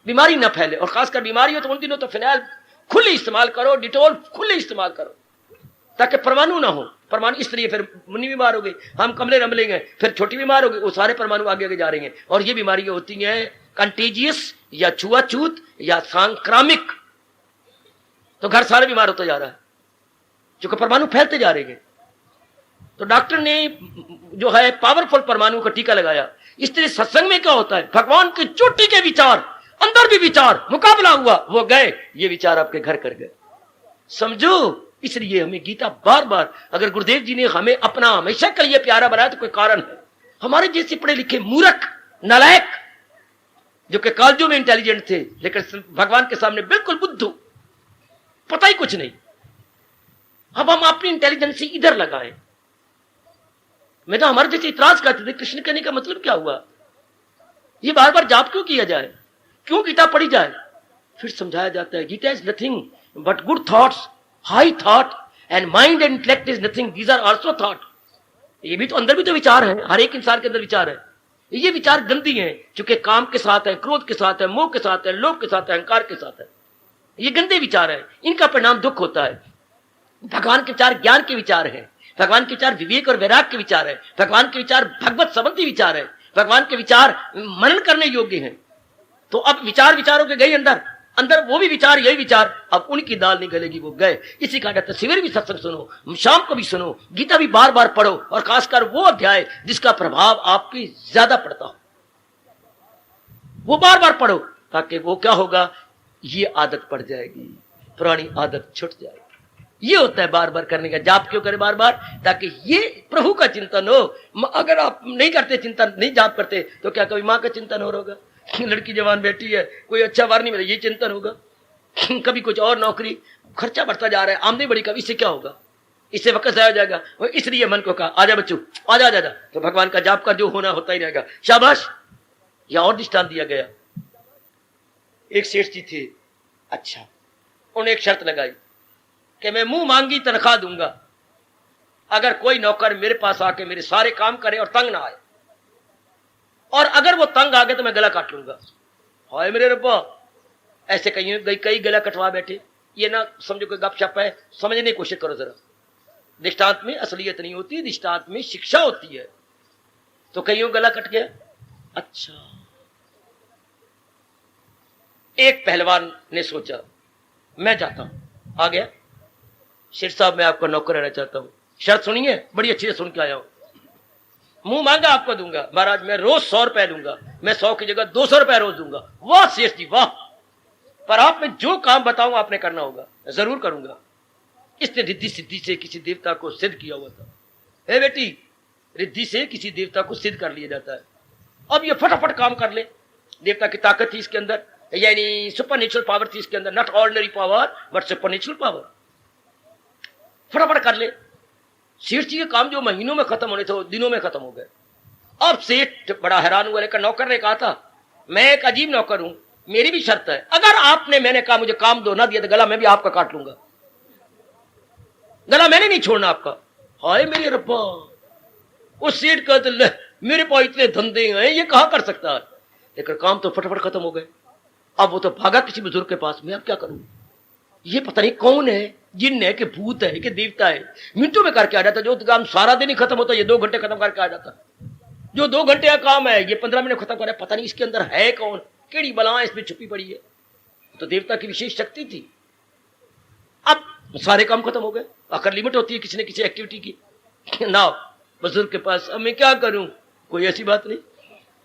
बीमारी न फैले। और खासकर बीमारी हो तो उन दिनों तो फिनाइल खुले इस्तेमाल करो, डिटोल खुले इस्तेमाल करो, ताकि परमाणु ना हो। परमाणु इसलिए फिर मुन्नी बीमार हो गई, हम कमले रमलेंगे, फिर छोटी बीमार हो गई, वो सारे परमाणु आगे आगे जा रहे हैं। और ये बीमारियां होती हैं कंटेजियस या छुआछूत या सांक्रामिक, तो घर सारे बीमार होता जा रहा है क्योंकि परमाणु फैलते जा रहे हैं। तो डॉक्टर ने जो है पावरफुल परमाणु का टीका लगाया। इसलिए सत्संग में क्या होता है, भगवान की चोटी के विचार, अंदर भी विचार, मुकाबला हुआ, वो गए, ये विचार आपके घर कर गए, समझो। इसलिए हमें गीता बार बार, अगर गुरुदेव जी ने हमें अपना हमेशा के लिए प्यारा बनाया तो कोई कारण है। हमारे जैसे पढ़े लिखे मूर्ख नालायक जो कि कॉलेजों में इंटेलिजेंट थे, लेकिन भगवान के सामने बिल्कुल बुद्धू, पता ही कुछ नहीं, अब हम अपनी इंटेलिजेंस इधर लगाए। मैं तो हमारे जैसे इतराज करते थे, कृष्ण कहने का मतलब क्या हुआ, ये बार बार जाप क्यों किया जाए, क्यों गीता पढ़ी जाए। फिर समझाया जाता है Gita is nothing but good thoughts, high thought, and mind and intellect is nothing, these are also thought. ये भी तो अंदर भी तो विचार है, हर एक इंसान के अंदर विचार है। ये विचार गंदी हैं, क्योंकि काम के साथ है, क्रोध के साथ है, मोह के साथ है, लोभ के साथ है, अहंकार के साथ है। ये गंदे विचार है, इनका परिणाम दुख होता है। भगवान के विचार ज्ञान के विचार है, भगवान के विचार विवेक और वैराग के विचार है, भगवान के विचार भगवत संबंधी विचार है, भगवान के विचार मनन करने योग्य हैं। तो अब विचार विचारों के गए अंदर, अंदर वो भी विचार, यही विचार, अब उनकी दाल नहीं गलेगी, वो गए। इसी का डर, सवेरे भी सत्संग सुनो, शाम को भी सुनो, गीता भी बार बार पढ़ो, और खासकर वो अध्याय जिसका प्रभाव आपकी ज्यादा पड़ता हो, वो बार बार पढ़ो, ताकि वो क्या होगा, ये आदत पड़ जाएगी, पुरानी आदत छूट जाएगी। ये होता है बार बार करने का। जाप क्यों करे बार बार, ताकि ये प्रभु का चिंतन हो। अगर आप नहीं करते चिंतन, नहीं जाप करते, तो क्या कभी माँ का चिंतन हो होगा, लड़की जवान बेटी है, कोई अच्छा वार नहीं मिला, ये चिंतन होगा। कभी कुछ और नौकरी, खर्चा बढ़ता जा रहा है, आमदनी बढ़ी, कभी इससे क्या होगा, इससे वक्त जाया जाएगा। इसलिए मन को कहा, आजा बच्चों, आजा आजा, तो भगवान का जाप का जो होना होता ही रहेगा, शाबाश। या और दृष्टांत दिया गया, एक सेठ जी थे, अच्छा, उन्होंने एक शर्त लगाई कि मैं मुंह मांगी तनख्वाह दूंगा अगर कोई नौकर मेरे पास आके मेरे सारे काम करे और तंग ना आए, और अगर वो तंग आ गए तो मैं गला काट लूंगा। हाय मेरे रब्बा, ऐसे कई गला कटवा बैठे। ये ना समझो कोई गपशप है, समझने की कोशिश करो जरा। दृष्टांत में असलियत नहीं होती, दृष्टांत में शिक्षा होती है। तो कईयों गला कट गया। अच्छा, एक पहलवान ने सोचा मैं जाता हूं, आ गया, शेर साहब मैं आपका नौकर रहना चाहता हूं, शर्त सुनिए, बड़ी अच्छी से सुन के आया हूं, मुंह मांगा आपको दूंगा, महाराज मैं रोज 100 रुपए दूंगा, मैं 100 की जगह 200 रुपए रोज दूंगा। वाह शेष जी वाह, पर आप में जो काम बताऊं आपने करना होगा, जरूर करूंगा। इसने रिद्धि सिद्धि से किसी देवता को सिद्ध किया हुआ था। हे बेटी, रिद्धि से किसी देवता को सिद्ध कर लिया जाता है। अब ये फटाफट काम कर ले, देवता की ताकत थी इसके अंदर, यानी सुपर नेचुरल पावर थी इसके अंदर, not ordinary power but super natural power. फटाफट कर ले। सेठ जी के काम जो महीनों में खत्म होने थे वो दिनों में खत्म हो गए। अब सेठ बड़ा हैरान हुआ, लेकिन नौकर ने कहा था मैं एक अजीब नौकर हूं, मेरी भी शर्त है, अगर आपने, मैंने कहा मुझे काम दो ना दिया तो गला मैं भी आपका काट लूंगा, गला मैंने नहीं छोड़ना आपका। हाय मेरे रब्बा, उस सेठ का तो मेरे पास इतने धंधे हैं, ये कहां कर सकता है, लेकिन काम तो फटाफट खत्म हो गए। अब वो तो भागा किसी बुजुर्ग के पास, मैं अब क्या करूं, ये पता नहीं कौन है, जिन है कि भूत है कि देवता है, मिनटों में करके आ जाता। जो काम सारा दिन ही खत्म होता है ये 2 घंटे खत्म करके आ जाता। जो 2 घंटे का काम है ये 15 मिनट खत्म कर रहा है। पता नहीं इसके अंदर है कौन, केड़ी बला इसमें छुपी पड़ी है। तो देवता की विशेष शक्ति थी। अब सारे काम खत्म हो गए, आखिर लिमिट होती है किसी न किसी एक्टिविटी की ना। बुजुर्ग के पास अब मैं क्या करूं, कोई ऐसी बात नहीं,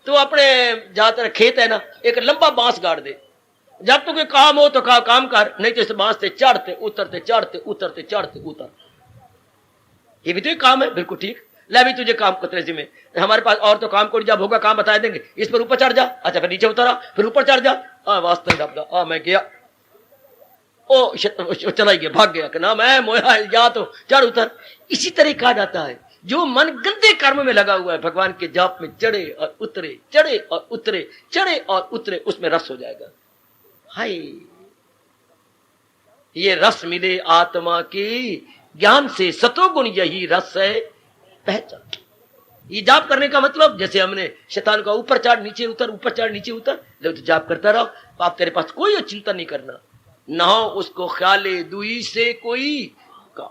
तो अपने जहां तरह खेत है ना, एक लंबा बांस गाड़ दे, जब तो कोई काम हो तो काम कर, नहीं तो इस बांस से चढ़ते उतरते चढ़ते उतरते चढ़ते उतर, ये भी तो एक काम है। बिल्कुल ठीक, ले भी तुझे काम कतरे जिम्मे, हमारे पास और तो काम को जब होगा काम बता देंगे, इस पर ऊपर चढ़ जा, अच्छा फिर नीचे उतरा, फिर ऊपर चढ़ जा, वास्तव दबदा, मैं गया, ओ चला गया, भाग गया कि ना मैं मोया या तो चढ़ उतर। इसी तरह कहा जाता है जो मन गंदे कर्म में लगा हुआ है, भगवान के जाप में चढ़े और उतरे, चढ़े और उतरे, चढ़े और उतरे, उसमें रस हो जाएगा। हाय, ये रस मिले आत्मा की ज्ञान से सतोगुण यही रस है पहचान। ये जाप करने का मतलब, जैसे हमने शैतान का ऊपर चढ़ नीचे उतर, ऊपर चढ़ नीचे उतर, जब तो जाप करता रहो तो आप, तेरे पास कोई चिंता नहीं करना, ना हो उसको ख्याले दुई से कोई का।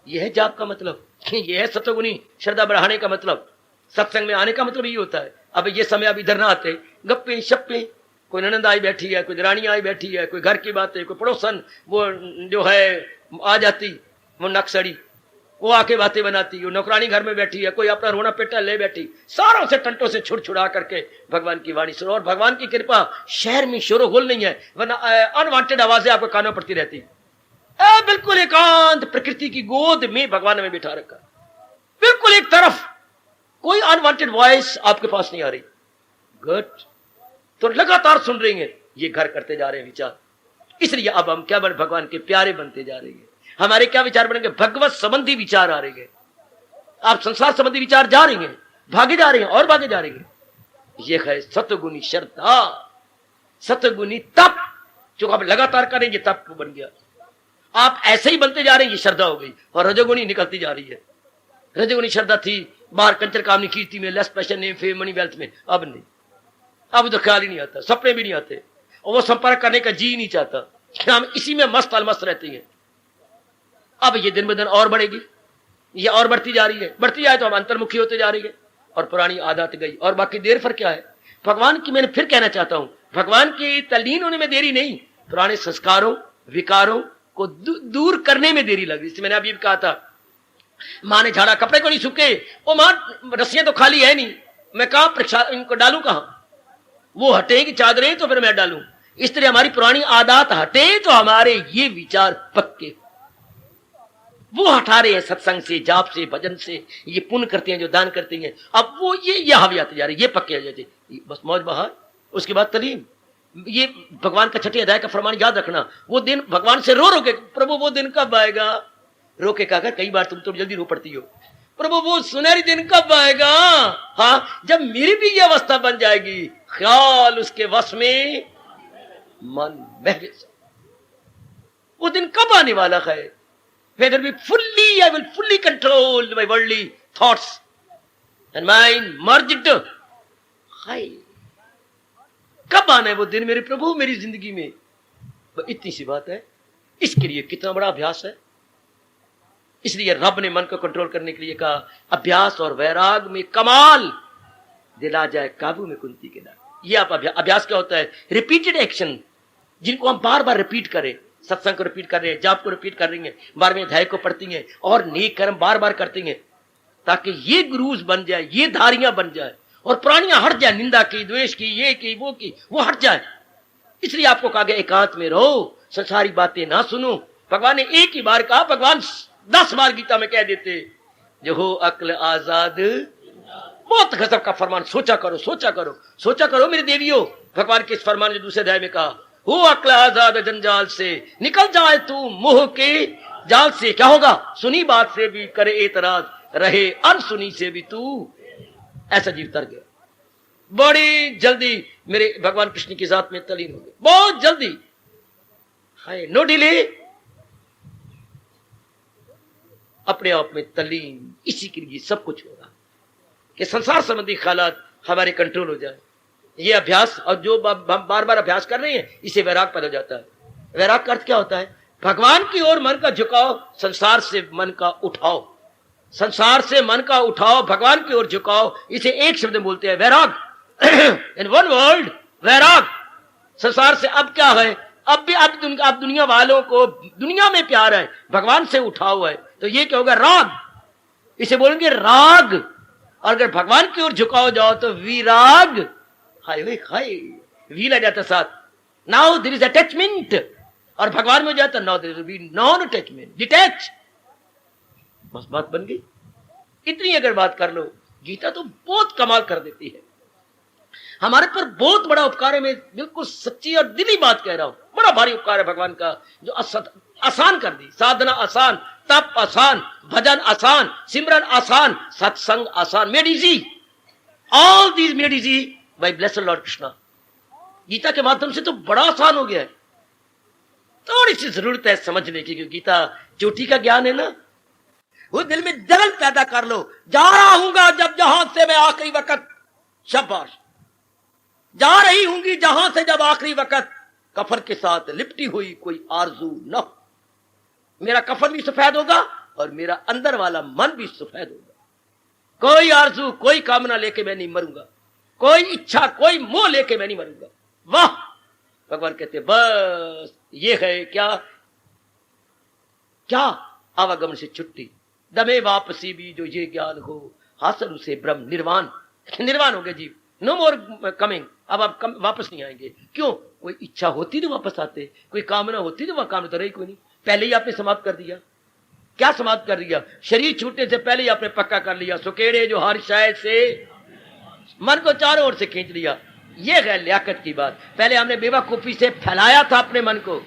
यह है जाप का मतलब, यह है सतोगुणी श्रद्धा बढ़ाने का मतलब। सत्संग में आने का मतलब ये होता है। अब ये समय अब इधर ना आते, गप्पे शप्पे, कोई ननद आई बैठी है, कोई रानी आई बैठी है, कोई घर की बातें, कोई पड़ोसन वो जो है आ जाती, वो नक्सड़ी वो आके बातें बनाती, वो नौकरानी घर में बैठी है, कोई अपना रोना पेटा ले बैठी, सारों से टंटों से छुड़छुड़ा करके भगवान की वाणी सुनो। और भगवान की कृपा शहर में शोर गोल नहीं है, वरना अनवांटेड आवाजें आपको कानों पड़ती रहती। बिल्कुल एकांत प्रकृति की गोद में भगवान में बिठा रखा, बिल्कुल एक तरफ, कोई अनवांटेड वॉइस आपके पास नहीं आ रही। गुड, तो लगातार सुन रही हैं, ये घर करते जा रहे हैं विचार। इसलिए अब हम क्या बने, भगवान के प्यारे बनते जा रहे हैं। हमारे क्या विचार बनेंगे, भगवत संबंधी विचार आ रहे हैं। आप संसार संबंधी विचार जा रही हैं, भागे जा रहे हैं और भागे जा रहे हैं। ये है सतगुणी श्रद्धा, सतगुणी तप, जो आप लगातार करेंगे तप बन गया। आप ऐसे ही बनते जा रहे हैं, ये श्रद्धा हो गई, और रजोगुणी निकलती जा रही है। रजोगुणी श्रद्धा थी बाहर कंचर कामनी कीर्ति में, less passion name fame money wealth में, अब नहीं, अब तो ख्याल ही नहीं आता, सपने भी नहीं आते, और वो संपर्क करने का जी नहीं चाहता। हम इसी में मस्त अलमस्त रहते हैं। अब ये दिन ब दिन और बढ़ेगी, ये और बढ़ती जा रही है, बढ़ती जाए तो हम अंतर्मुखी होते जा रही है, और पुरानी आदत गई। और बाकी देर फर्क क्या है, भगवान की, मैंने फिर कहना चाहता हूं, भगवान की तल्लीन होने में देरी नहीं, पुराने संस्कारों विकारों को दूर करने में देरी लगी। इससे मैंने अभी भी कहा था, माँ ने झाड़ा, कपड़े को नहीं सूखे, वो माँ रस्सियां तो खाली है नहीं, मैं कहां इनको डालू, कहां वो हटेगी चादरें तो फिर मैं डालूं। इस तरह हमारी पुरानी आदत हटे तो हमारे ये विचार पक्के, वो हटा रहे हैं सत्संग से, जाप से, भजन से, ये पुण्य करते हैं जो दान करते हैं, अब वो ये हावी आते जा रहे, ये पक्के जाते, बस मौज बहार। उसके बाद तलीम, ये भगवान का छठे अध्याय का फरमान याद रखना, वो दिन भगवान से रो के, प्रभु वो दिन कब आएगा, रो के कहा, कई बार तुम तो जल्दी रो पड़ती हो, प्रभु वो सुनहरी दिन कब आएगा, हाँ जब मेरी भी ये अवस्था बन जाएगी, ख्याल उसके वश में मन बहरे, वो दिन कब आने वाला है। Whether be fully, I will fully control my worldly thoughts and mind merged. हाय, कब आना है वो दिन मेरे प्रभु मेरी जिंदगी में, इतनी सी बात है। इसके लिए कितना बड़ा अभ्यास है। इसलिए रब ने मन को कंट्रोल करने के लिए कहा, अभ्यास और वैराग में कमाल, दिला जाए काबू में कुंती के नाम। ये आप अभ्यास क्या होता है, रिपीटेड एक्शन, जिनको हम बार बार रिपीट करें, सत्संग को रिपीट कर रहे हैं, जाप को रिपीट कर रही हैं, 12वें अध्याय को पढ़ती हैं, और नेक कर्म बार बार करती हैं, ताकि ये गुरूज बन जाए, ये धारियां बन जाए, और पुरानियां हट जाए, निंदा की, द्वेष की, ये की, वो हट जाए। इसलिए आपको कहा गया एकांत में रहो, संसारी बातें ना सुनो। भगवान ने एक ही बार कहा, भगवान 10 बार गीता में कह देते, जो हो अक्ल आजाद, बहुत गजब का फरमान, सोचा करो सोचा करो सोचा करो मेरे देवियों। भगवान के इस फरमान ने दूसरे अध्याय में कहा, हो अक्ल आजाद जंजाल से, निकल जाए तू मोह के जाल से। क्या होगा, सुनी बात से भी करे एतराज, रहे अनसुनी से भी तू ऐसा जीव तर गया। बड़ी जल्दी मेरे भगवान कृष्ण की जात में तलीन हो गए, बहुत जल्दी, हाय नो डिले, अपने आप में तलीन। इसी के लिए सब कुछ हो रहा कि संसार संबंधी ख्यालात हमारे कंट्रोल हो जाए। ये अभ्यास, और जो हम बार बार अभ्यास कर रहे हैं, इसे वैराग पैदा हो जाता है। वैराग का अर्थ क्या होता है, भगवान की ओर मन का झुकाव, संसार से मन का उठाओ, संसार से मन का उठाओ, भगवान की ओर झुकाओ। इसे एक शब्द में बोलते हैं वैराग। इन वन वर्ड वैराग। संसार से अब क्या है, अब दुनिया वालों को दुनिया में प्यार है, भगवान से उठाओ है, तो ये क्या होगा, राग। इसे बोलेंगे राग। और अगर भगवान की ओर झुकाओ जाओ तो विराग। हाय हाय, वी लग जाता साथ। नाउ देयर इज अटैचमेंट, और भगवान में हो जाता now there will be non attachment, detach. बस बात बन गई। इतनी अगर बात कर लो, गीता तो बहुत कमाल कर देती है। हमारे पर बहुत बड़ा उपकार है, मैं बिल्कुल सच्ची और दिली बात कह रहा हूं। बड़ा भारी उपकार है भगवान का, जो आसान कर दी। साधना आसान, तप आसान, भजन आसान, सिमरन आसान, सत्संग आसान, made easy. All these made easy by blessed lord Krishna. Gita के माध्यम से तो बड़ा आसान हो गया है। थोड़ी सी जरूरत है समझने की, क्योंकि गीता चोटी का ज्ञान है ना, वो दिल में जलन पैदा कर लो, जा रहा हूंगा जब जहां से मैं आखिरी वक्त, शाबाश, जा रही होंगी जहां से जब आखिरी वक्त, कफन के साथ लिपटी हुई कोई आरजू न हो। मेरा कफन भी सफेद होगा और मेरा अंदर वाला मन भी सफेद होगा। कोई आरजू, कोई कामना लेके मैं नहीं मरूंगा, कोई इच्छा, कोई मोह लेके मैं नहीं मरूंगा। वाह, भगवान कहते बस ये है क्या, क्या आवागमन से छुट्टी, दमे वापसी भी जो ये ज्ञान हो, हासिल उसे ब्रह्म निर्वाण। निर्वाण हो गया जीव, नो मोर कमिंग, अब आप वापस नहीं आएंगे। क्यों? कोई इच्छा होती तो वापस आते, कोई कामना होती तो वह कामना तो रही कोई नहीं, पहले ही आपने समाप्त कर दिया। क्या समाप्त कर दिया? शरीर छूटने से पहले ही आपने पक्का कर लिया, सुकेड़े जो हर शायद से मन को चारों ओर से खींच लिया। यह है लियाकत की बात। पहले हमने बेवकूफी से फैलाया था अपने मन को,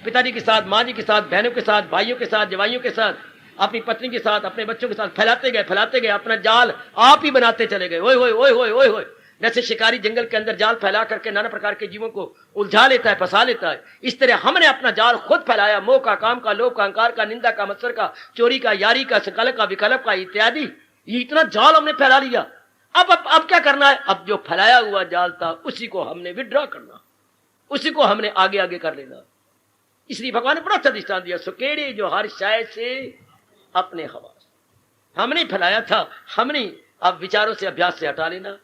पिताजी के साथ, माँ जी के साथ, बहनों के साथ, भाइयों के साथ, जवाइयों के साथ, अपनी पत्नी के साथ, अपने बच्चों के साथ फैलाते गए, अपना जाल आप ही बनाते चले गए। ओए होए ओए होए ओए होए, जैसे शिकारी जंगल के अंदर जाल फैला करके नाना प्रकार के जीवों को उलझा लेता है, फंसा लेता है, इस तरह हमने अपना जाल खुद फैलाया। मोह का, काम का, लोभ का, अहंकार का, निंदा का, मत्सर का, चोरी का, यारी का, सकल का, विकल्प का इत्यादि, ये इतना जाल हमने फैला लिया। अब क्या करना है? अब जो फैलाया हुआ जाल था उसी को हमने विड्रॉ करना, उसी को हमने आगे आगे कर लेना। इसलिए भगवान ने बड़ा अच्छा दृष्टांत दिया, सुकेड़े जो हर शायद से अपने हवास, हमने फैलाया था, हमने अब विचारों से, अभ्यास से हटा लेना।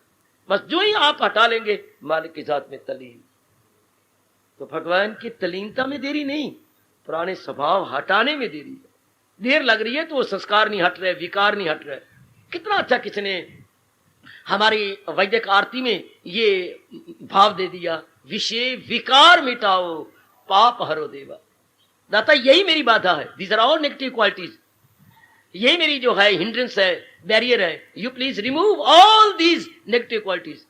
बस जो ही आप हटा लेंगे, मालिक की जात में तलीन। तो भगवान की तलीनता में देरी नहीं, पुराने स्वभाव हटाने में देरी है। देर लग रही है तो वो संस्कार नहीं हट रहे, विकार नहीं हट रहे। कितना अच्छा किसने हमारी वैदिक आरती में ये भाव दे दिया, विषय विकार मिटाओ, पाप हरो देवा। दाता यही मेरी बाधा है, these are all negative qualities, यही मेरी जो है हिंड्रेंस है, बैरियर है। You please remove all these negative qualities,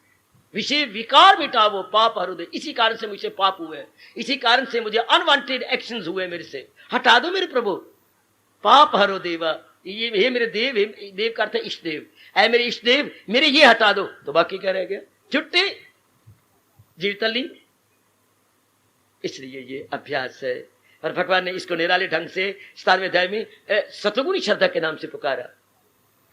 विषय विकार मिटाओ, पाप हरो दे। इसी कारण से मुझे पाप हुए, इसी कारण से मुझे अनवांटेड एक्शंस हुए, मेरे से हटा दो मेरे प्रभु, पाप हरो देवा। ये हे मेरे देव, देव का अर्थ है इष्ट देव, ऐ मेरे इष्ट देव, मेरे ये हटा दो, तो बाकी क्या रह गया? छुट्टी, जीवतली। इसलिए ये अभ्यास है। और भगवान ने इसको निराले ढंग से 17वें अध्याय में सतगुणी श्रद्धा के नाम से पुकारा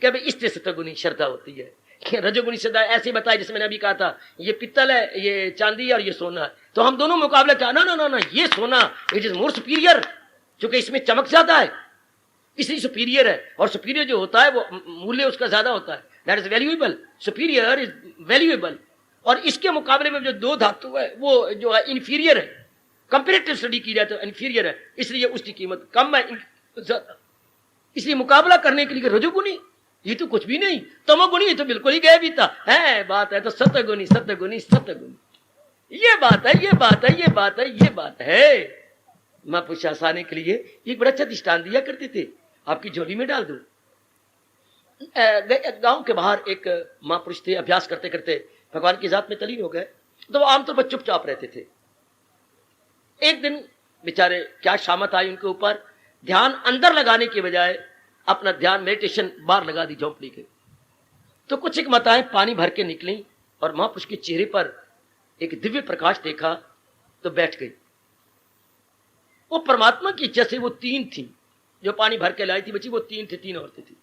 कि भाई इससे सतगुणी श्रद्धा होती है। रजोगुणी श्रद्धा ऐसे बताया, जिसमें मैंने अभी कहा था ये पित्तल है, ये चांदी है और ये सोना है, तो हम दोनों मुकाबला क्या, ना ना ना ना, ये सोना इट इज मोर सुपीरियर, क्योंकि इसमें चमक ज्यादा है, इसलिए सुपीरियर है। और सुपीरियर जो होता है वो मूल्य उसका ज्यादा होता है, that is valuable, superior is valuable. और इसके मुकाबले में जो दो धातु है वो जो है इंफीरियर है, कंपेरेटिव स्टडी की जाए तो इंफीरियर है, इसलिए उसकी कीमत कम है। इसलिए मुकाबला करने के लिए रजोगुणी ये तो कुछ भी नहीं, तमोगुणी ये तो बिल्कुल ही गए भी था है। बात है तो सतगुणी सतगुणी सतगुणी, ये बात है, ये बात है, ये बात है, ये बात है। महापुरुष आसाने के लिए एक बड़ा अच्छा दृष्टांत दिया करते थे, आपकी झोली में डाल दो। गांव के बाहर एक महापुरुष थे, अभ्यास करते करते भगवान की जात में तलीन हो गए, तो वो आमतौर पर चुपचाप रहते थे। एक दिन बेचारे क्या शामत आई उनके ऊपर, ध्यान अंदर लगाने के बजाय अपना ध्यान मेडिटेशन बाहर लगा दी झोंपड़ी के। तो कुछ एक माताएं पानी भर के निकली और महापुरुष के चेहरे पर एक दिव्य प्रकाश देखा तो बैठ गई। वो परमात्मा की इच्छा से वो तीन थी जो पानी भर के लाई थी, बची वो तीन थी, तीन औरतें थी।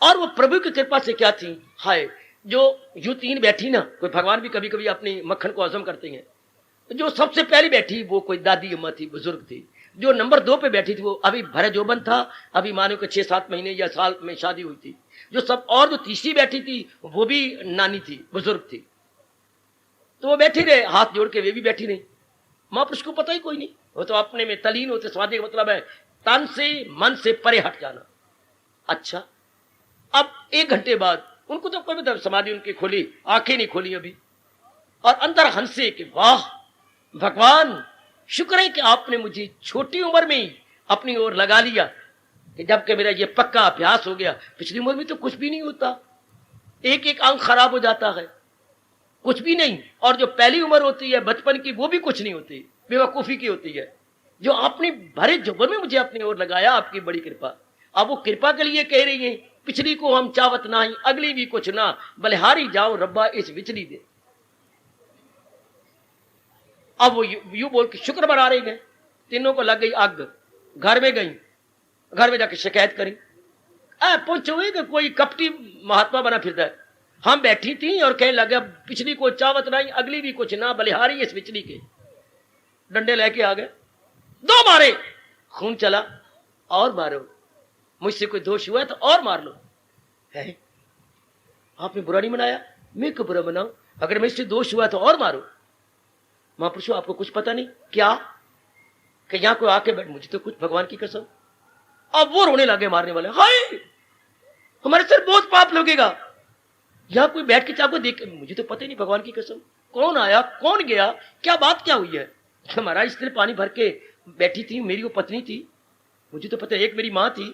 और वो प्रभु की कृपा से क्या थी, हाय, जो यू तीन बैठी ना, कोई भगवान भी कभी कभी अपनी मक्खन को हजम करते हैं। जो सबसे पहले बैठी वो कोई दादी अम्मा थी, बुजुर्ग थी। जो नंबर 2 पे बैठी थी वो अभी भरे जोबन था, अभी मानो कि 6-7 महीने या साल में शादी हुई थी। जो तीसरी बैठी थी वो भी नानी थी, बुजुर्ग थी। तो वो बैठी रहे हाथ जोड़ के, वे भी बैठी रही। महापुरुष को पता ही कोई नहीं, वो तो अपने में तलीन होते। स्वाध्याय का मतलब है तन से मन से परे हट जाना। अच्छा, अब 1 घंटे बाद उनको तो कोई मतलब समाधि उनकी खोली, आंखें नहीं खोली अभी, और अंदर हंसे कि वाह भगवान, शुक्र है कि आपने मुझे छोटी उम्र में ही अपनी ओर लगा लिया, कि जबकि मेरा ये पक्का अभ्यास हो गया। पिछली उम्र में तो कुछ भी नहीं होता, एक एक अंग खराब हो जाता है, कुछ भी नहीं। और जो पहली उम्र होती है बचपन की, वो भी कुछ नहीं होती, बेवकूफी की होती है। जो आपने भरे जुबन में मुझे अपनी ओर लगाया, आपकी बड़ी कृपा। अब वो कृपा के लिए कह रही है, पिछली को हम चावत ना ही, अगली भी कुछ ना, बलिहारी जाओ रब्बा इस विचली दे। अब वो यू बोल के शुक्र मना रही है। तीनों को लग गई आग, घर में गई, घर में जाके शिकायत करी, पहुंचे हुए कि कोई कपटी महात्मा बना फिरता है। हम बैठी थी और कहने लगे पिछली को चावत नहीं, अगली भी कुछ ना, बलिहारी इस पिछली के। डंडे लेके आ गए, 2 मारे, खून चला, और मारो, मुझसे कोई दोष हुआ तो और मार लो। है आपने बुरा नहीं मनाया, मैं क्यों बुरा मनाऊं? अगर मुझसे दोष हुआ तो और मारो। महापुरुषों आपको कुछ पता नहीं क्या कि यहां कोई आके बैठ, मुझे तो कुछ, भगवान की कसम। अब वो रोने लगे मारने वाले, हाय हमारे सर बहुत पाप लगेगा। यहां कोई बैठ के चाको देख, मुझे तो पता ही नहीं, भगवान की कसम, कौन आया कौन गया, क्या बात क्या हुई है। हमारा स्त्री पानी भर के बैठी थी, मेरी वो पत्नी थी, मुझे तो पता है, एक मेरी मां थी,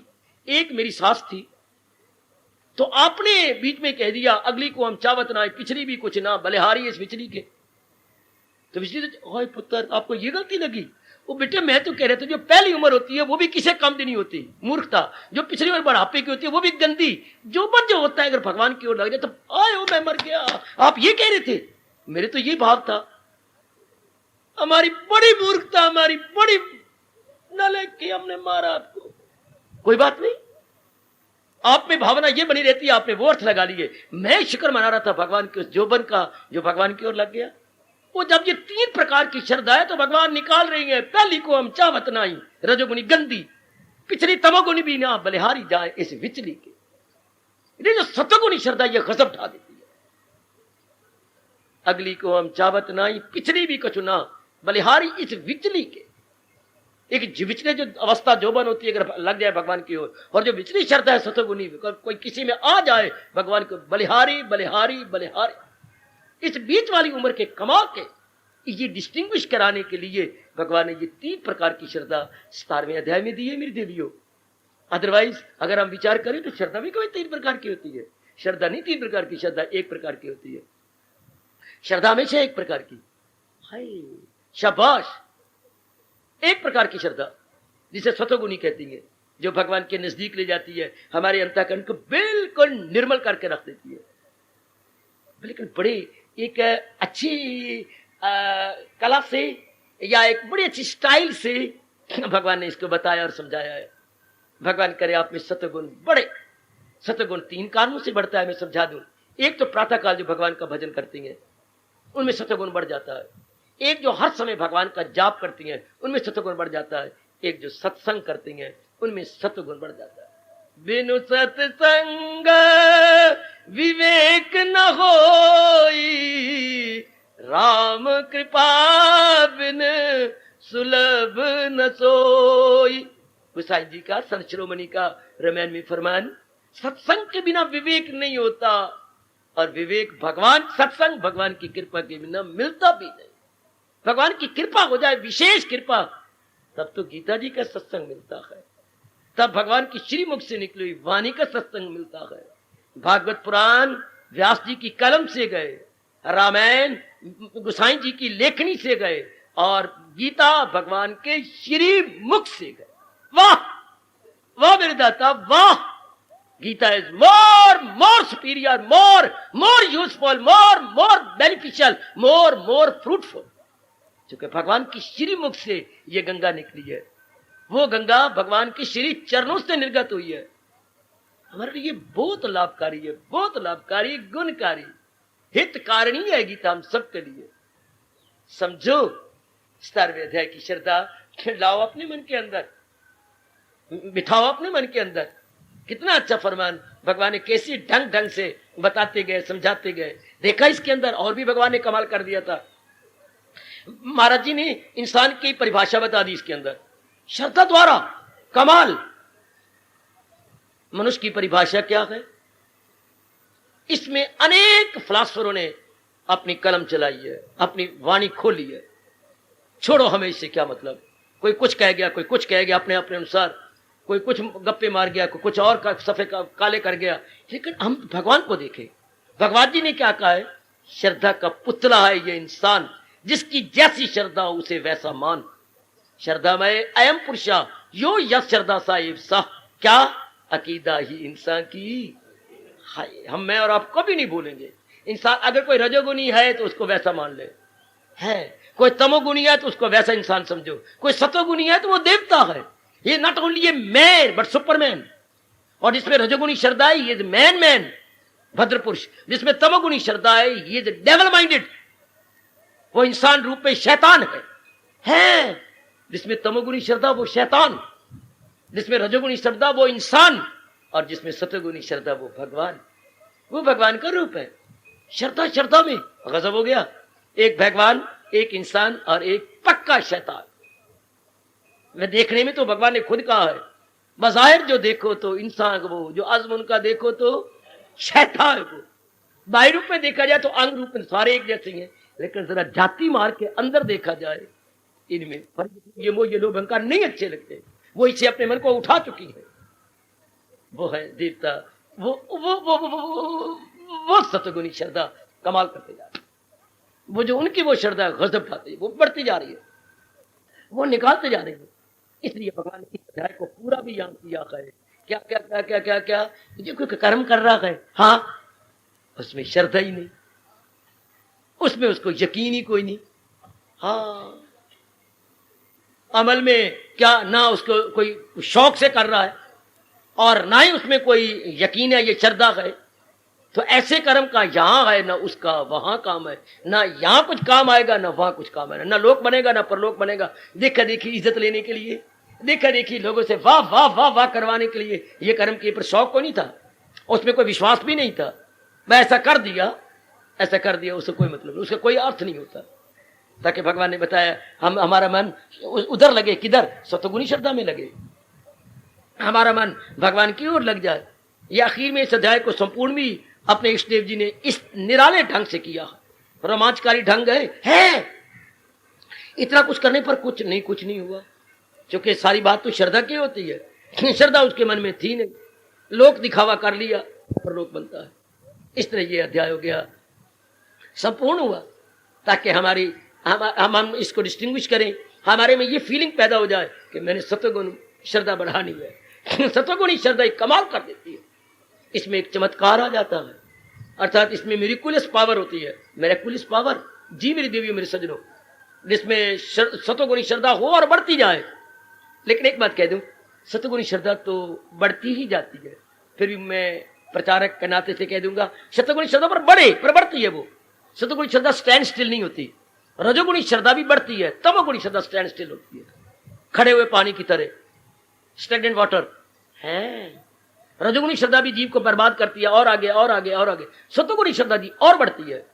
एक मेरी सास थी, तो आपने बीच में कह दिया अगली को हम चावत ना, पिछली भी कुछ ना, बलिहारी इस पिछली के। तो पिछली तो, हाय पुत्र आपको ये गलती लगी। वो बेटे मैं तो कह रहा था जो पहली उम्र होती है वो भी किसे काम की नहीं होती, मूर्खता। जो पिछली उम्र बढ़ापे की होती है वो भी गंदी, जो बन जो होता है अगर भगवान की ओर लग जाए तो आए हो मैं मर गया। आप ये कह रहे थे, मेरे तो ये भाव था। हमारी बड़ी मूर्खता, हमारी बड़ी नालायक की, हमने मारा आपको। कोई बात नहीं, आप में भावना ये बनी रहती है, आपने वो अर्थ लगा लिए। मैं शुक्र मना रहा था भगवान के उस जोबन का जो भगवान की ओर लग गया। वो जब ये 3 प्रकार की श्रद्धा है तो भगवान निकाल रही है, पहली को हम चावत नाई, रजोगुनी गंदी, पिछली तमोगुनी भी ना, बलिहारी जाए इस विचली के। ये जो सतगुनी श्रद्धा ये गजब ढा देती है। अगली को हम चावत नाई, पिछली भी कछु ना, बलिहारी इस विचली के। एक विचले जो अवस्था जोबन होती है अगर लग जाए भगवान की ओर, और जो विचली श्रद्धा है सतगुनी, कोई किसी में आ जाए भगवान को, बलिहारी बलिहारी बलिहारी, इस बीच वाली उम्र के कमाल के ये डिस्टिंग्विश कराने के लिए भगवान ने ये 3 प्रकार की श्रद्धा 17वें अध्याय में दी है मेरे देवियों। अदरवाइज अगर हम विचार करें तो श्रद्धा भी कोई 3 प्रकार की होती है। श्रद्धा नहीं 3 प्रकार की, श्रद्धा 1 प्रकार की होती है। श्रद्धा हमेशा 1 प्रकार की, हाय शाबाश, 1 प्रकार की श्रद्धा जिसे सतोगुनी कहती है, जो भगवान के नजदीक ले जाती है, हमारे अंतःकरण को बिल्कुल निर्मल करके रख देती है। लेकिन बड़े एक अच्छी कला से या एक बड़ी अच्छी स्टाइल से भगवान ने इसको बताया और समझाया है। भगवान करे आप में सतगुण बड़े, सतगुण 3 कारणों से बढ़ता है, मैं समझा दूं। एक तो प्रातः काल जो भगवान का भजन करती हैं उनमें सतगुण बढ़ जाता है। एक जो हर समय भगवान का जाप करती हैं उनमें सतगुण बढ़ जाता है। एक जो सत्संग करती हैं उनमें सतगुण बढ़ जाता है। बिनु सत्संग विवेक न होई, राम कृपा बिन सुलभ न सोई। गोसाई जी का, संत शिरोमणि का रामायण में फरमान, सत्संग के बिना विवेक नहीं होता, और विवेक भगवान, सत्संग भगवान की कृपा के बिना मिलता भी नहीं। भगवान की कृपा हो जाए, विशेष कृपा, तब तो गीता जी का सत्संग मिलता है, तब भगवान की श्रीमुख से निकली हुई वाणी का सत्संग मिलता है। भागवत पुराण व्यास जी की कलम से गए, रामायण गोसाई जी की लेखनी से गए, और गीता भगवान के श्री मुख से गए। वाह वाह मेरे दाता वाह! Gita is more superior, more useful, more beneficial, more fruitful, क्योंकि भगवान की श्री मुख से ये गंगा निकली है। वो गंगा भगवान के श्री चरणों से निर्गत हुई है। हमारे लिए बहुत लाभकारी है, बहुत लाभकारी, गुणकारी, हितकारिणी है गीता हम सबके लिए। समझो 17वें अध्याय की श्रद्धा लाओ अपने मन के अंदर, बिठाओ अपने मन के अंदर। कितना अच्छा फरमान भगवान ने कैसी ढंग से बताते गए, समझाते गए। देखा इसके अंदर और भी भगवान ने कमाल कर दिया था। महाराज जी ने इंसान की परिभाषा बता दी इसके अंदर, श्रद्धा द्वारा कमाल। मनुष्य की परिभाषा क्या है? इसमें अनेक फिलासफरों ने अपनी कलम चलाई है, अपनी वाणी खोली है। छोड़ो हमें इससे क्या मतलब, कोई कुछ कह गया, कोई कुछ कह गया अपने अपने अनुसार, कोई कुछ गप्पे मार गया, कोई कुछ और सफे काले कर गया। लेकिन हम भगवान को देखें, भगवान जी ने क्या कहा है? श्रद्धा का पुतला है ये इंसान, जिसकी जैसी श्रद्धा हो उसे वैसा मान। श्रद्धा में अयम पुरुषा यो यश श्रद्धा साहिब सा, क्या अकीदा ही इंसान की। हम मैं और आप कभी नहीं भूलेंगे। इंसान अगर कोई रजोगुनी है तो उसको वैसा मान ले, है कोई तमोगुनी है तो उसको वैसा इंसान समझो, कोई सतोगुनी है तो वो देवता है। ये not only a man but Superman. और जिसमें रजोगुणी श्रद्धा है ये मैन भद्र पुरुष, जिसमें तमोगुणी श्रद्धा है ये डेवल माइंडेड, वो इंसान रूप में शैतान है। जिसमें तमोगुणी श्रद्धा वो शैतान, जिसमें रजोगुणी श्रद्धा वो इंसान, और जिसमें सतोगुणी श्रद्धा वो भगवान का रूप है। श्रद्धा में गजब हो गया, एक भगवान, एक इंसान और एक पक्का शैतान। मैं देखने में तो भगवान ने खुद कहा है, बज़ाहिर जो देखो तो इंसान को, जो अज़्म उनका देखो तो शैतान को। बाहरी रूप में देखा जाए तो अंग रूप में सारे एक जैसे हैं, लेकिन जरा जाति मार के अंदर देखा जाए इनमें ये मोह ये लोभ अहंकार नहीं अच्छे लगते। वो इसे अपने मन को उठा चुकी है, वो है देवता, वो सतगुणी श्रद्धा कमाल करते जा रही। वो जो उनकी वो श्रद्धा गजब खाती है, वो बढ़ती जा रही है, वो निकालते जा रही है। इसलिए भगवान ने इस अध्याय को पूरा भी याद किया है। क्या क्या क्या क्या क्या क्या जो कोई कर्म कर रहा है, हाँ उसमें श्रद्धा ही नहीं, उसमें उसको यकीन ही कोई नहीं। हाँ अमल में क्या ना उसको कोई शौक से कर रहा है और ना ही उसमें कोई यकीन है, ये श्रद्धा है। तो ऐसे कर्म का यहां है ना उसका वहां काम है, ना यहां कुछ काम आएगा ना वहां कुछ काम आएगा, ना लोक बनेगा ना परलोक बनेगा। देखा देखी इज्जत लेने के लिए, देखा देखी लोगों से वाह वाह वाह वाह करवाने के लिए ये कर्म किए, पर शौक को नहीं था, उसमें कोई विश्वास भी नहीं था। मैं ऐसा कर दिया उससे कोई मतलब नहीं, उसका कोई अर्थ नहीं होता। ताकि भगवान ने बताया हमारा मन उधर लगे, किधर? सतगुणी श्रद्धा में लगे, हमारा मन भगवान की ओर लग जाए। ये आखिर में इस अध्याय को संपूर्ण भी अपने इष्टदेव जी ने इस निराले ढंग से किया, रोमांचकारी ढंग है। इतना कुछ करने पर कुछ नहीं हुआ, क्योंकि सारी बात तो श्रद्धा की होती है। श्रद्धा उसके मन में थी नहीं, लोक दिखावा कर लिया और लोक बनता है। इस तरह ये अध्याय हो गया, संपूर्ण हुआ, ताकि हम इसको डिस्टिंग्विश करें, हमारे में ये फीलिंग पैदा हो जाए कि मैंने सत्वगुण श्रद्धा बढ़ानी है। सत्वगुणी श्रद्धा एक कमाल कर देती है, इसमें एक चमत्कार आ जाता है, अर्थात इसमें मिरेकुलस पावर होती है। मिरेकुलस पावर जी मेरी देवियों मेरे सजनों, जिसमें सत्वगुणी श्रद्धा हो और बढ़ती जाए। लेकिन एक बात कह दूं, सत्वगुणी श्रद्धा तो बढ़ती ही जाती है, फिर भी मैं प्रचारक के नाते से कह दूंगा सत्वगुणी श्रद्धा पर बढ़ती है। वो सत्वगुणी श्रद्धा स्टैंड स्टिल नहीं होती, रजोगुणी श्रद्धा भी बढ़ती है, तमोगुणी श्रद्धा स्टैंड स्टिल होती है, खड़े हुए पानी की तरह, स्टैग्नेंट वाटर है। रजोगुणी श्रद्धा भी जीव को बर्बाद करती है, और आगे और आगे और आगे। सत्वगुणी श्रद्धा जी और बढ़ती है,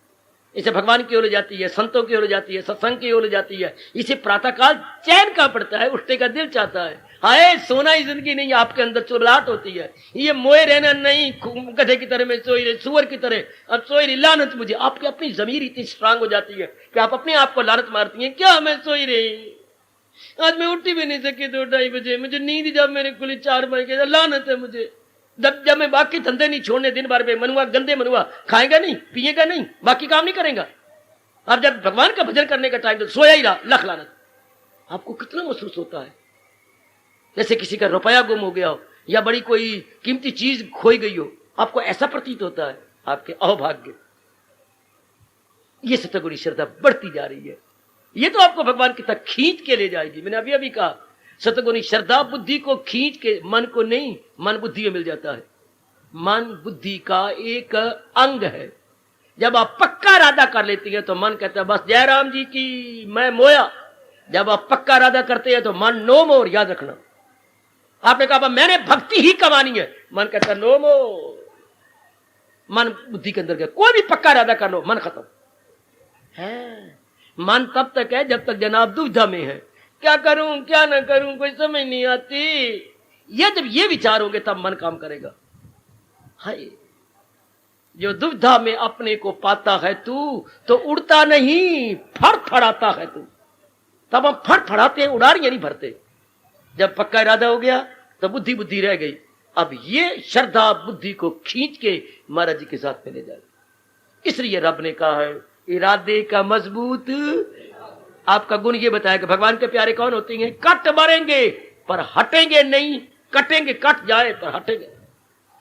इसे भगवान की ओर जाती है, संतों की ओर जाती है, सत्संग की ओर जाती है। इसे प्रातःकाल चैन का पड़ता है, उठने का दिल चाहता है। हाय सोना ही जिंदगी नहीं, आपके अंदर चुबलाहट होती है, ये मोए रहना नहीं, गधे की तरह में सोई रहे, सुअर की तरह अब सोई रही। लानत मुझे, आपकी अपनी जमीर इतनी स्ट्रांग हो जाती है कि आप अपने आप को लानत मारती हैं, क्या मैं सोई रही, आज मैं उठी भी नहीं सकी 2-2:30 बजे, मुझे नींद जब मेरे खुली 4 बजे, लानत है मुझे। जब मैं बाकी धंधे नहीं छोड़ने, दिन भर में मनुआ, गंदे मनुआ खाएगा नहीं, पिएगा नहीं, बाकी काम नहीं करेगा, अब जब भगवान का भजन करने का टाइम तो सोया ही रहा, लख लानत। आपको कितना महसूस होता है जैसे किसी का रुपया गुम हो गया हो या बड़ी कोई कीमती चीज खोई गई हो, आपको ऐसा प्रतीत होता है, आपके अहोभाग्य। ये सत्वगुणी श्रद्धा बढ़ती जा रही है, ये तो आपको भगवान की तक खींच के ले जाएगी। मैंने अभी कहा सत्वगुणी श्रद्धा बुद्धि को खींच के, मन को नहीं, मन बुद्धि में मिल जाता है। मन बुद्धि का एक अंग है। जब आप पक्का इरादा कर लेती है तो मन कहता है बस जयराम जी की मैं मोया। जब आप पक्का इरादा करते हैं तो मन नो मोर, याद रखना। आपने कहा मैंने भक्ति ही कमानी है, मन कहता है नो मोर। मन बुद्धि के अंदर गया, कोई भी पक्का इरादा कर लो, मन खत्म है। मन तब तक है जब तक जनाब दुविधा में है, क्या करूं क्या ना करूं, कोई समझ नहीं आती। ये जब ये विचार होंगे तब मन काम करेगा। हाय जो दुविधा में अपने को पाता है तू, तो उड़ता नहीं फड़फड़ाता है तू। तब हम फड़फड़ाते हैं, उड़ारियां नहीं भरते। जब पक्का इरादा हो गया तो बुद्धि बुद्धि रह गई। अब ये श्रद्धा बुद्धि को खींच के महाराज जी के साथ में ले जाएगी। इसलिए रब ने कहा है इरादे का मजबूत। आपका गुण ये बताया कि भगवान के प्यारे कौन होते हैं? कट मरेंगे पर हटेंगे नहीं, कटेंगे कट जाए पर हटेंगे।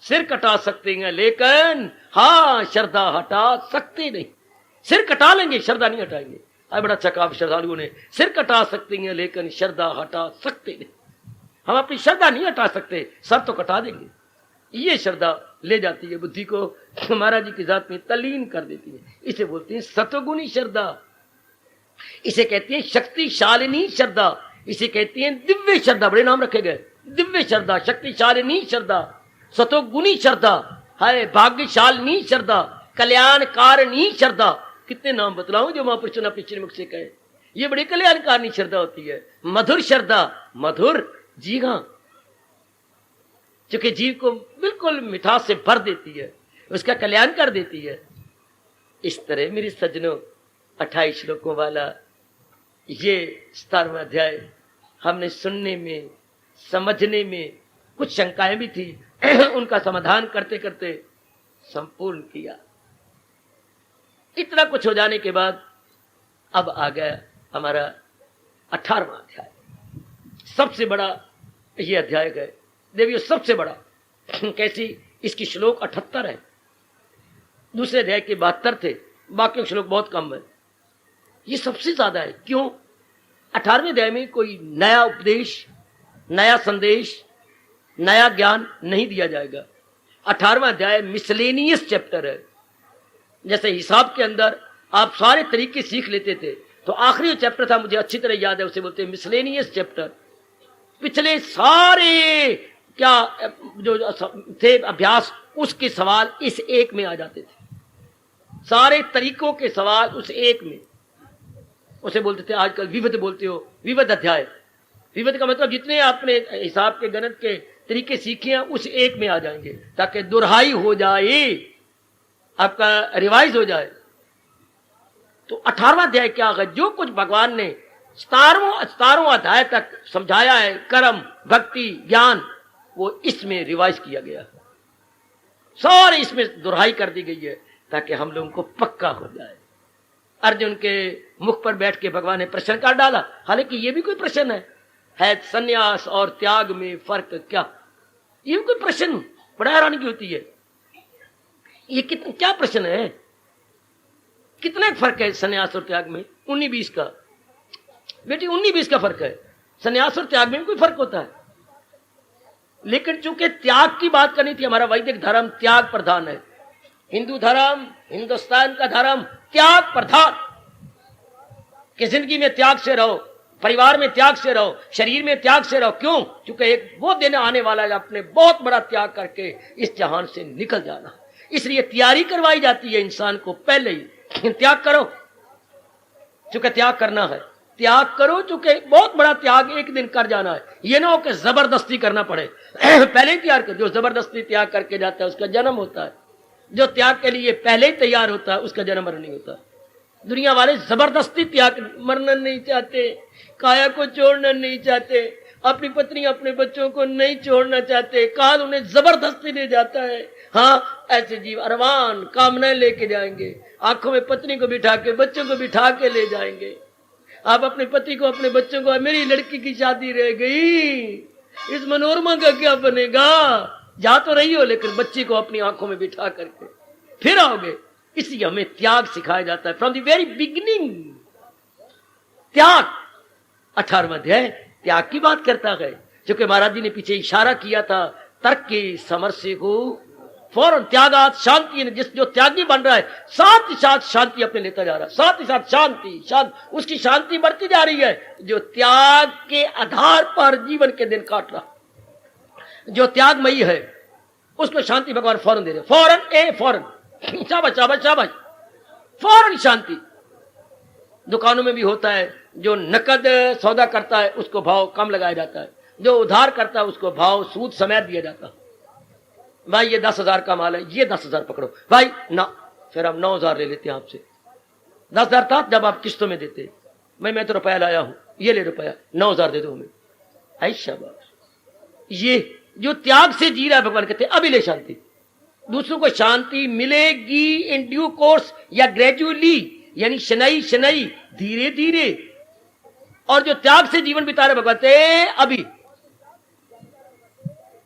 सिर कटा सकते हैं लेकिन हाँ श्रद्धा हटा सकते नहीं। सिर कटा लेंगे, श्रद्धा नहीं हटाएंगे। अब बड़ा अच्छा कहा श्रद्धालुओं ने, सिर कटा सकते हैं लेकिन श्रद्धा हटा सकते नहीं। हम अपनी श्रद्धा नहीं हटा सकते, सर तो कटा देंगे। ये श्रद्धा ले जाती है बुद्धि को महाराज जी की जात में तल्लीन कर देती है। इसे बोलते हैं सत्वगुणी श्रद्धा, इसे कहते हैं शक्तिशालिनी श्रद्धा, इसे कहते हैं दिव्य श्रद्धा। बड़े नाम रखे गए, दिव्य श्रद्धा, शक्तिशालिनी श्रद्धा, सतोगुणी श्रद्धा, है भाग्यशालिनी श्रद्धा, कल्याणकारिणी श्रद्धा। कितने नाम बतलाऊं जो महापुरुषों ने अपने श्रीमुख से कहे। ये बड़ी कल्याणकारिणी श्रद्धा होती है। मधुर श्रद्धा, मधुर, जी हाँ, क्योंकि जीव को बिल्कुल मिठास से भर देती है, उसका कल्याण कर देती है। इस तरह मेरे सज्जनों 28 श्लोकों वाला ये 17वां अध्याय हमने सुनने में, समझने में कुछ शंकाएं भी थी, उनका समाधान करते करते संपूर्ण किया। इतना कुछ हो जाने के बाद अब आ गया हमारा 18वां अध्याय। सबसे बड़ा ये अध्याय है देवियों, सबसे बड़ा। कैसी? इसकी श्लोक 78 है, दूसरे अध्याय के 72 थे, बाकी श्लोक बहुत कम है। ये सबसे ज्यादा है। क्यों? 18वें अध्याय में कोई नया उपदेश, नया संदेश, नया ज्ञान नहीं दिया जाएगा। 18वां अध्याय मिसलेनियस चैप्टर है। जैसे हिसाब के अंदर आप सारे तरीके सीख लेते थे, तो आखिरी जो चैप्टर था मुझे अच्छी तरह याद है, उसे बोलते हैं मिसलेनियस चैप्टर। पिछले सारे क्या जो थे अभ्यास, उसके सवाल इस एक में आ जाते थे। सारे तरीकों के सवाल उस एक में, उसे बोलते थे आजकल विविध बोलते हो, विविध अध्याय। विविध का मतलब जितने आपने हिसाब के गणित के तरीके सीखे हैं उस एक में आ जाएंगे, ताकि दुर्हाई हो जाए, आपका रिवाइज हो जाए। तो 18वां अध्याय क्या है? जो कुछ भगवान ने 17वां अध्याय तक समझाया है, कर्म, भक्ति, ज्ञान, वो इसमें रिवाइज किया गया। सारे इसमें दुर्हाई कर दी गई है ताकि हम लोगों को पक्का हो जाए। अर्जुन के मुख पर बैठ के भगवान ने प्रश्न काट डाला। हालांकि ये भी कोई प्रश्न है सन्यास और त्याग में फर्क क्या? ये भी कोई प्रश्न, बड़ा हैरानी की होती है। ये क्या प्रश्न है? कितना फर्क है सन्यास और त्याग में? 19-20 का बेटी, 19-20 का फर्क है। सन्यास और त्याग में कोई फर्क होता है, लेकिन चूंकि त्याग की बात करनी थी, हमारा वैदिक धर्म त्याग प्रधान है। हिंदू धर्म, हिंदुस्तान का धर्म त्याग प्रधान। कि जिंदगी में त्याग से रहो, परिवार में त्याग से रहो, शरीर में त्याग से रहो। क्यों? क्योंकि एक वो दिन आने वाला है अपने बहुत बड़ा त्याग करके इस जहान से निकल जाना। इसलिए तैयारी करवाई जाती है इंसान को पहले ही। त्याग करो, चूंकि त्याग करना है, त्याग करो, चूंकि बहुत बड़ा त्याग एक दिन कर जाना है। ये ना हो कि जबरदस्ती करना पड़े। पहले ही तैयार कर। जो जबरदस्ती त्याग करके जाता है उसका जन्म होता है, जो त्याग के लिए पहले ही तैयार होता है उसका जन्म मरण नहीं होता। दुनिया वाले जबरदस्ती त्याग, मरना नहीं चाहते, काया को छोड़ना नहीं चाहते, अपनी पत्नी अपने बच्चों को नहीं छोड़ना चाहते, काल उन्हें जबरदस्ती ले जाता है। हाँ, ऐसे जीव अरमान कामनाएं लेके जाएंगे, आंखों में पत्नी को बिठा के, बच्चों को बिठा के ले जाएंगे। आप अपने पति को, अपने बच्चों को, मेरी लड़की की शादी रह गई, इस मनोरमा का क्या बनेगा? जा तो रही हो, लेकिन बच्ची को अपनी आंखों में बिठा करके फिर आओगे। इसलिए हमें त्याग सिखाया जाता है फ्रॉम द वेरी बिगिनिंग। त्याग 18वां अध्याय त्याग की बात करता है, क्योंकि महाराज जी ने पीछे इशारा किया था तर्क के समरसे को फौरन त्यागात शांति। जिस जो त्यागी बन रहा है साथ ही साथ शांति अपने लेता जा रहा है, साथ ही साथ शांति, उसकी शांति बढ़ती जा रही है। जो त्याग के आधार पर जीवन के दिन काट रहा, जो त्यागमयी है, उसको शांति भगवान फौरन दे रहे। फौरन शाबाश शाबाश शाबाश, फौरन शांति। दुकानों में भी होता है, जो नकद सौदा करता है उसको भाव कम लगाया जाता है, जो उधार करता है उसको भाव सूद समेत दिया जाता है। भाई ये 10,000 का माल है, ये 10,000 पकड़ो भाई ना, फिर हम 9,000 ले लेते हैं आपसे। 10,000 था जब आप किस्तों में देते, मैं तो रुपया लाया हूं, ये ले रुपया, 9,000 दे दो हमें। ऐ शाबाश, ये जो त्याग से जी रहा है, भगवान कहते हैं अभी ले शांति। दूसरों को शांति मिलेगी इन ड्यू कोर्स या ग्रेजुअली, यानी शनई शनई, धीरे धीरे। और जो त्याग से जीवन बिता रहे भगवान कहते अभी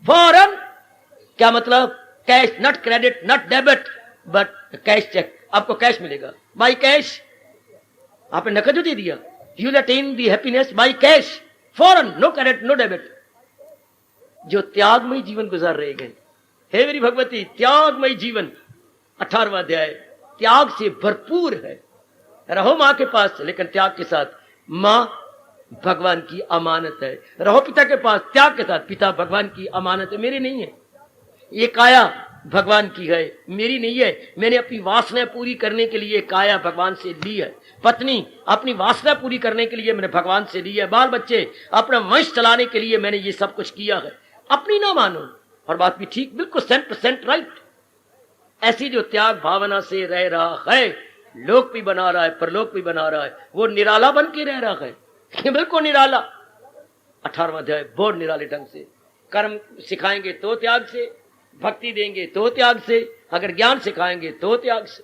फौरन। क्या मतलब? Cash, not credit, not debit, but cash cheque. आपको कैश मिलेगा, बाई कैश। आपने नकद जो दे दिया, you will attain the happiness by cash, फौरन, नो क्रेडिट नो डेबिट। जो त्याग में जीवन गुजार रहे गए, हे मेरी भगवती, त्यागमय जीवन 18वां अध्याय त्याग से भरपूर है। रहो मां के पास लेकिन त्याग के साथ। मां भगवान की अमानत है। रहो पिता के पास त्याग के साथ। पिता भगवान की अमानत है, मेरी नहीं है। ये काया भगवान की है, मेरी नहीं है। मैंने अपनी वासना पूरी करने के लिए काया भगवान से ली है। पत्नी अपनी वासना पूरी करने के लिए मैंने भगवान से ली है। बाल बच्चे अपना वंश चलाने के लिए मैंने ये सब कुछ किया है। अपनी ना मानो। और बात भी ठीक, बिल्कुल 100% राइट। ऐसी जो त्याग भावना से रह रहा है, लोक भी बना रहा है, परलोक भी बना रहा है, वो निराला बन के रह रहा है, बिल्कुल निराला। 18वां अध्याय बहुत निराले ढंग से कर्म सिखाएंगे तो त्याग से, भक्ति देंगे तो त्याग से, अगर ज्ञान सिखाएंगे तो त्याग से।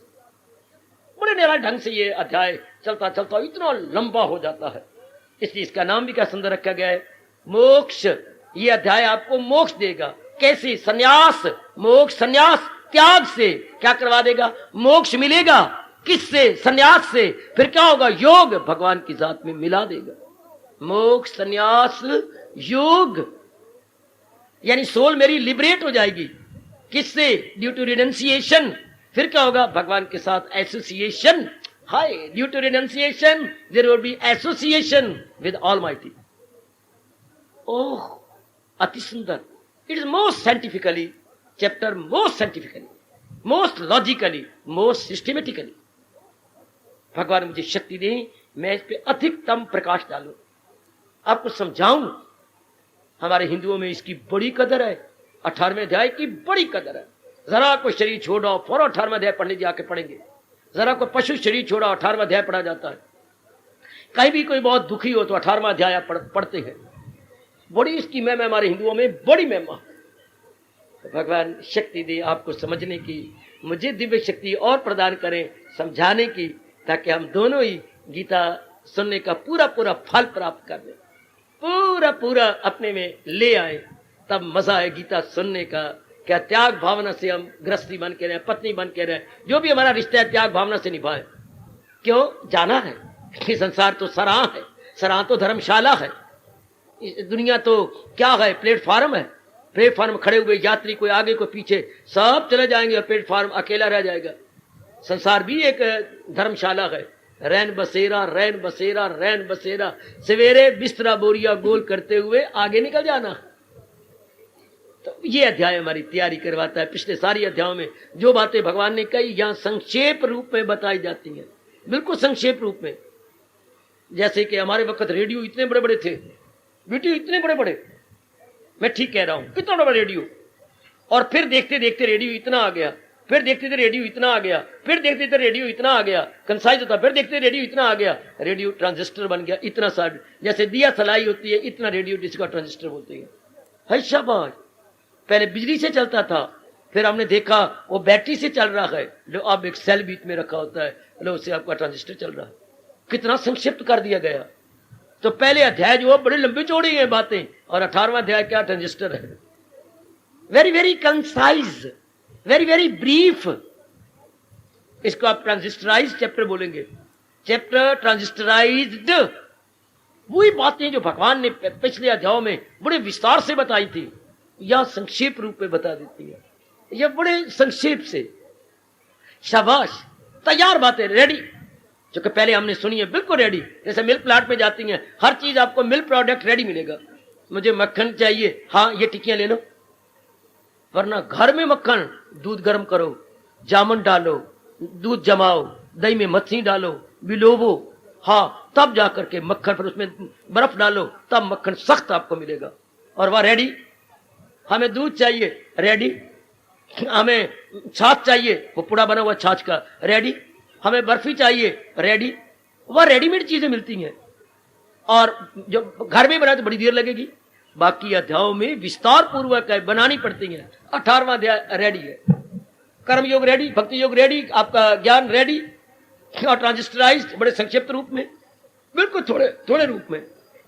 बड़े निराले ढंग से ये अध्याय चलता चलता इतना लंबा हो जाता है, इसलिए इसका नाम भी क्या सुंदर रखा गया है, मोक्ष। ये अध्याय आपको मोक्ष देगा। कैसे? संन्यास, मोक्ष, संन्यास, त्याग से क्या करवा देगा? मोक्ष मिलेगा। किससे? संन्यास से। फिर क्या होगा? योग भगवान की जात में मिला देगा। मोक्ष, संन्यास, योग, यानी सोल मेरी लिबरेट हो जाएगी। किससे? Due to renunciation. फिर क्या होगा? भगवान के साथ एसोसिएशन। हाय, due to renunciation there will be association with almighty. Oh, अति सुंदर। It is most scientifically chapter, most scientifically, most logically, most systematically. भगवान मुझे शक्ति दे, मैं इस पे अधिकतम प्रकाश डालूं, आपको समझाऊं। हमारे हिंदुओं में इसकी बड़ी कदर है। 18वें अध्याय की बड़ी कदर है। जरा कोई शरीर छोड़ो, फौरन 18वां अध्याय पढ़ने जाके पढ़ेंगे। जरा कोई पशु शरीर छोड़ा, 18वां अध्याय पढ़ा जाता है। कहीं भी कोई बहुत दुखी हो तो 18वां अध्याय पढ़ते हैं। बड़ी इसकी महिमा हमारे हिंदुओं में, बड़ी महिमा। भगवान शक्ति दे आपको समझने की, मुझे दिव्य शक्ति और प्रदान करें समझाने की, ताकि हम दोनों ही गीता सुनने का पूरा पूरा फल प्राप्त कर लें, पूरा पूरा अपने में ले आए। तब मजा है गीता सुनने का। क्या त्याग भावना से हम गृहस्थी बन के रहे, पत्नी बन के रहे, जो भी हमारा रिश्ता है त्याग भावना से निभाए। क्यों? जाना है कि संसार तो सराह है, सराह तो धर्मशाला है। दुनिया तो क्या है? प्लेटफार्म है। प्लेटफार्म खड़े हुए यात्री, कोई आगे कोई पीछे, सब चले जाएंगे और प्लेटफार्म अकेला रह जाएगा। संसार भी एक धर्मशाला है। रैन बसेरा, रैन बसेरा, रैन बसेरा, सवेरे बिस्तरा बोरिया गोल करते हुए आगे निकल जाना। तो ये अध्याय हमारी तैयारी करवाता है। पिछले सारी अध्यायों में जो बातें भगवान ने कही, यहाँ संक्षेप रूप में बताई जाती हैं, बिल्कुल संक्षेप रूप में। जैसे कि हमारे वक्त रेडियो इतने बड़े बड़े थे, वीडियो इतने बड़े बड़े, मैं ठीक कह रहा हूं, कितना बड़ा रेडियो। और फिर देखते देखते रेडियो इतना आ गया, फिर देखते थे रेडियो इतना आ गया, फिर देखते थे रेडियो इतना आ गया, कंसाइज होता, फिर देखते रेडियो इतना आ गया, रेडियो ट्रांजिस्टर बन गया इतना सा, जैसे दिया सलाई होती है इतना रेडियो जिसका ट्रांजिस्टर बोलते हैं। है शाबाश। पहले बिजली से चलता था, फिर हमने देखा वो बैटरी से चल रहा है, जो अब एक सेल बीच में रखा होता है, लो उससे आपका ट्रांजिस्टर चल रहा है। कितना संक्षिप्त कर दिया गया। तो पहले अध्याय जो बड़े लंबे चौड़े हैं बातें, और 18वां अध्याय क्या? ट्रांजिस्टर है। Very very concise, very very brief. इसको आप ट्रांजिस्टराइज चैप्टर बोलेंगे, चैप्टर ट्रांजिस्टराइज्ड। वही बातें जो भगवान ने पिछले अध्यायों में बड़े विस्तार से बताई थी, यह संक्षेप रूप में बता देती है। यह बड़े संक्षेप से। शाबाश, तैयार बातें, रेडी। जो कि पहले हमने सुनी है, बिल्कुल रेडी। जैसे मिल्क प्लांट में जाती हैं, हर चीज आपको मिल्क प्रोडक्ट रेडी मिलेगा। मुझे मक्खन चाहिए, हाँ ये टिक्कियां ले लो। वरना घर में मक्खन, दूध गर्म करो, जामुन डालो, दूध जमाओ, दही में मच्छी डालो, बिलोवो, हाँ तब जाकर के मक्खन, फिर उसमें बर्फ डालो, तब मक्खन सख्त आपको मिलेगा। और वह रेडी। हमें दूध चाहिए, रेडी। हमें छाछ चाहिए, वो पुड़ा बना हुआ छाछ का, रेडी। हमें बर्फी चाहिए, रेडी। वह रेडीमेड चीजें मिलती हैं। और जो घर में बनाए तो बड़ी देर लगेगी। बाकी अध्यायों में विस्तार पूर्वक है, बनानी पड़ती है। 18वां अध्याय रेडी है। कर्म योग रेडी, भक्ति योग रेडी, आपका ज्ञान रेडी, और ट्रांजिस्टराइज्ड बड़े संक्षिप्त रूप में, बिल्कुल थोड़े थोड़े रूप में।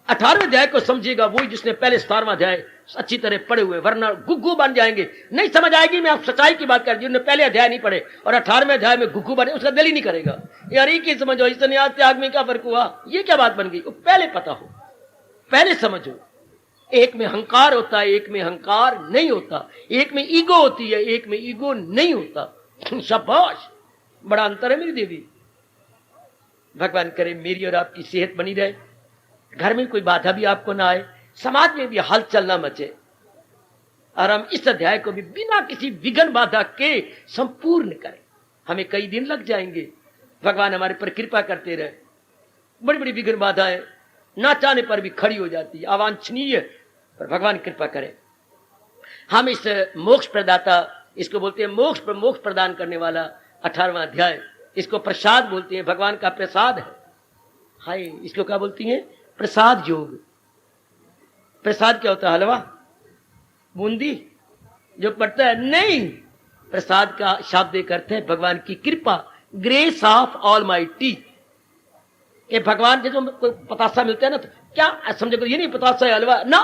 18वें अध्याय को समझिएगा वही जिसने पहले 17वां अध्याय अच्छी तरह पढ़े हुए, वरना गुग्गू बन जाएंगे, नहीं समझ आएगी। मैं आप सच्चाई की बात कर रही हूं, जिन्होंने पहले अध्याय नहीं पढ़े और 18वें अध्याय में गुग्गू बने, उसका दिल ही नहीं करेगा यार ये क्या समझो, इस संन्यास त्याग में क्या फर्क हुआ, ये क्या बात बन गई। पहले पता हो, पहले समझो। एक में अहंकार होता है, एक में अहंकार नहीं होता। एक में ईगो होती है, एक में ईगो नहीं होता। शाबाश, बड़ा अंतर है मेरी देवी। भगवान करे मेरी और आपकी सेहत बनी रहे, घर में कोई बाधा भी आपको ना आए, समाज में भी हलचल ना मचे, और हम इस अध्याय को भी बिना किसी विघ्न बाधा के संपूर्ण करें। हमें कई दिन लग जाएंगे, भगवान हमारे पर कृपा करते रहे। बड़ी बड़ी विघ्न बाधाएं ना चाहने पर भी खड़ी हो जाती है, अवांछनीय, पर भगवान कृपा करें। हम इस मोक्ष प्रदाता, इसको बोलते हैं मोक्ष प्रदान करने वाला 18वां अध्याय, इसको प्रसाद बोलते हैं, भगवान का प्रसाद है। हाय, इसको क्या बोलती हैं? प्रसाद योग। प्रसाद क्या होता है? हलवा, बूंदी जो पड़ता है? नहीं, प्रसाद का शाब्दिक अर्थ है भगवान की कृपा, ग्रेस ऑफ ऑलमाइटी। कि भगवान के जो कोई पतासा मिलता है ना, तो क्या समझो, ये नहीं पतासा है हलवा ना,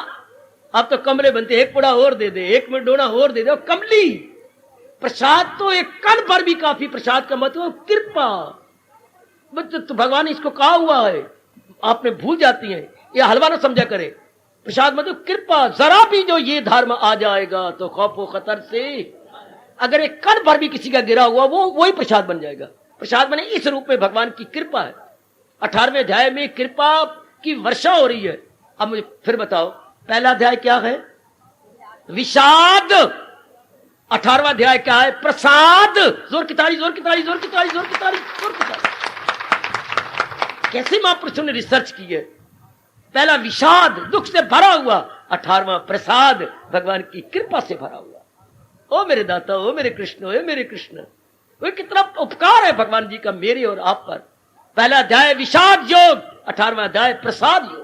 अब तो कमरे बनते, एक पुड़ा और दे दे, एक में डोना और दे दे, कमली। प्रसाद तो एक कण पर भी काफी, प्रसाद का मतलब कृपा। तो भगवान ने इसको कहा हुआ है, आपने भूल जाती हैं, ये हलवा ना समझा करे। प्रसाद मतलब कृपा, जरा भी जो ये धर्म आ जाएगा तो खौफो खतर से, अगर एक कण पर भी किसी का गिरा हुआ वो वही प्रसाद बन जाएगा। प्रसाद बने इस रूप में भगवान की कृपा है। 18वें अध्याय में कृपा की वर्षा हो रही है। अब मुझे फिर बताओ, पहला अध्याय क्या है? विषाद। 18वां अध्याय क्या है? प्रसाद। जोर की ताली, जोर की ताली, जोर की ताली, जोर की ताली, जोर की ताली। कैसे महापुरुषों ने रिसर्च की है। पहला विषाद, दुख से भरा हुआ, 18वां प्रसाद, भगवान की कृपा से भरा हुआ। ओ मेरे दाता, ओ मेरे कृष्ण, ओ मेरे कृष्ण, वो कितना उपकार है भगवान जी का मेरे और आप पर। पहला अध्याय विषाद योग, 18वां अध्याय प्रसाद योग।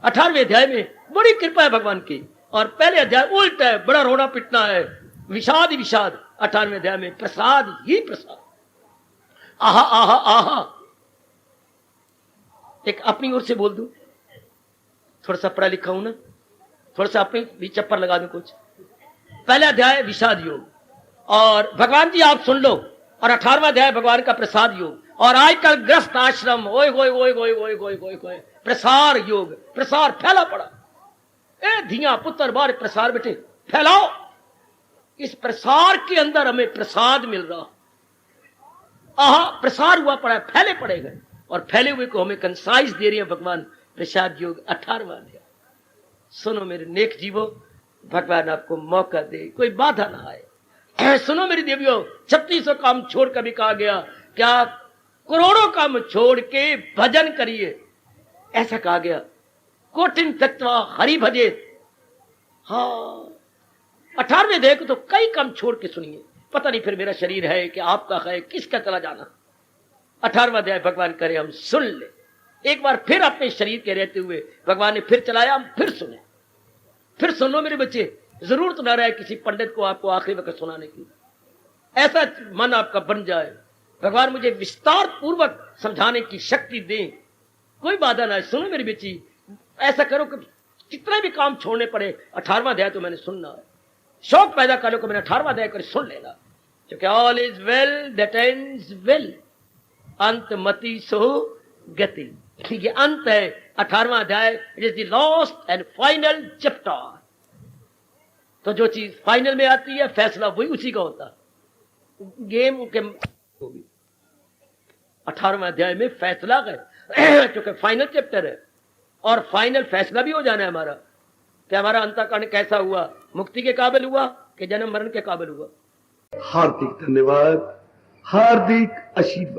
18वें अध्याय में बड़ी कृपा है भगवान की, और पहले अध्याय उल्टा है, बड़ा रोना पिटना है, विषाद ही विषाद। 18वें अध्याय में प्रसाद ही प्रसाद। आहा आहा आहा। एक अपनी ओर से बोल दूं, थोड़ा सा पढ़ा लिखा हूं ना, थोड़ा सा अपने भी चप्पर लगा दूं कुछ। पहला अध्याय विषाद योग, और भगवान जी आप सुन लो, और 18वां अध्याय भगवान का प्रसाद योग। और आजकल ग्रस्त आश्रम, ओए ओए ओए ओए ओए ओए ओए ओए, प्रसार योग, प्रसार फैला पड़ा। ए धिया पुत्र बार प्रसार बेटे फैलाओ। इस प्रसार के अंदर हमें प्रसाद मिल रहा, आहा प्रसार हुआ पड़ा है, फैले पड़े गए, और फैले हुए को हमें कंसाइज दे रही है भगवान। प्रसाद योग 18वां अध्याय। सुनो मेरे नेक जीवो, भगवान आपको मौका दे, कोई बाधा ना आए। सुनो मेरी देवियों, 3600 काम छोड़ कर भी कहा गया, क्या करोड़ों काम छोड़ के भजन करिए, ऐसा कहा गया। कोटिन तत्वा हरि भजे। हाँ, 18वें अध्याय को तो कई काम छोड़ के सुनिए। पता नहीं फिर मेरा शरीर है कि आपका है, किसका चला जाना। 18वां अध्याय भगवान करे हम सुन ले। एक बार फिर अपने शरीर के रहते हुए भगवान ने फिर चलाया, हम फिर सुने। फिर सुन लो मेरे बच्चे, जरूरत ना रहे किसी पंडित को आपको आखिरी वक्त सुनाने की, ऐसा मन आपका बन जाए। भगवान मुझे विस्तार पूर्वक समझाने की शक्ति दे, कोई बाधा ना है। सुनो मेरी बच्ची, ऐसा करो कि कितने भी काम छोड़ने पड़े, 18वां अध्याय तो मैंने सुनना है। शौक पैदा करो कि मैंने 18वां अध्याय कर सुन लेना, क्योंकि all is well that ends well, अंत मति सो गति। ये अंत है 18वां अध्याय, it is the last and final chapter. तो जो चीज फाइनल में आती है, फैसला वही उसी का होता है। गेम के 18वां अध्याय में फैसला है, क्योंकि फाइनल चैप्टर है, और फाइनल फैसला भी हो जाना है हमारा कि हमारा अंतःकरण कैसा हुआ, मुक्ति के काबिल हुआ कि जन्म मरण के काबिल हुआ। हार्दिक धन्यवाद, हार्दिक आशीर्वाद।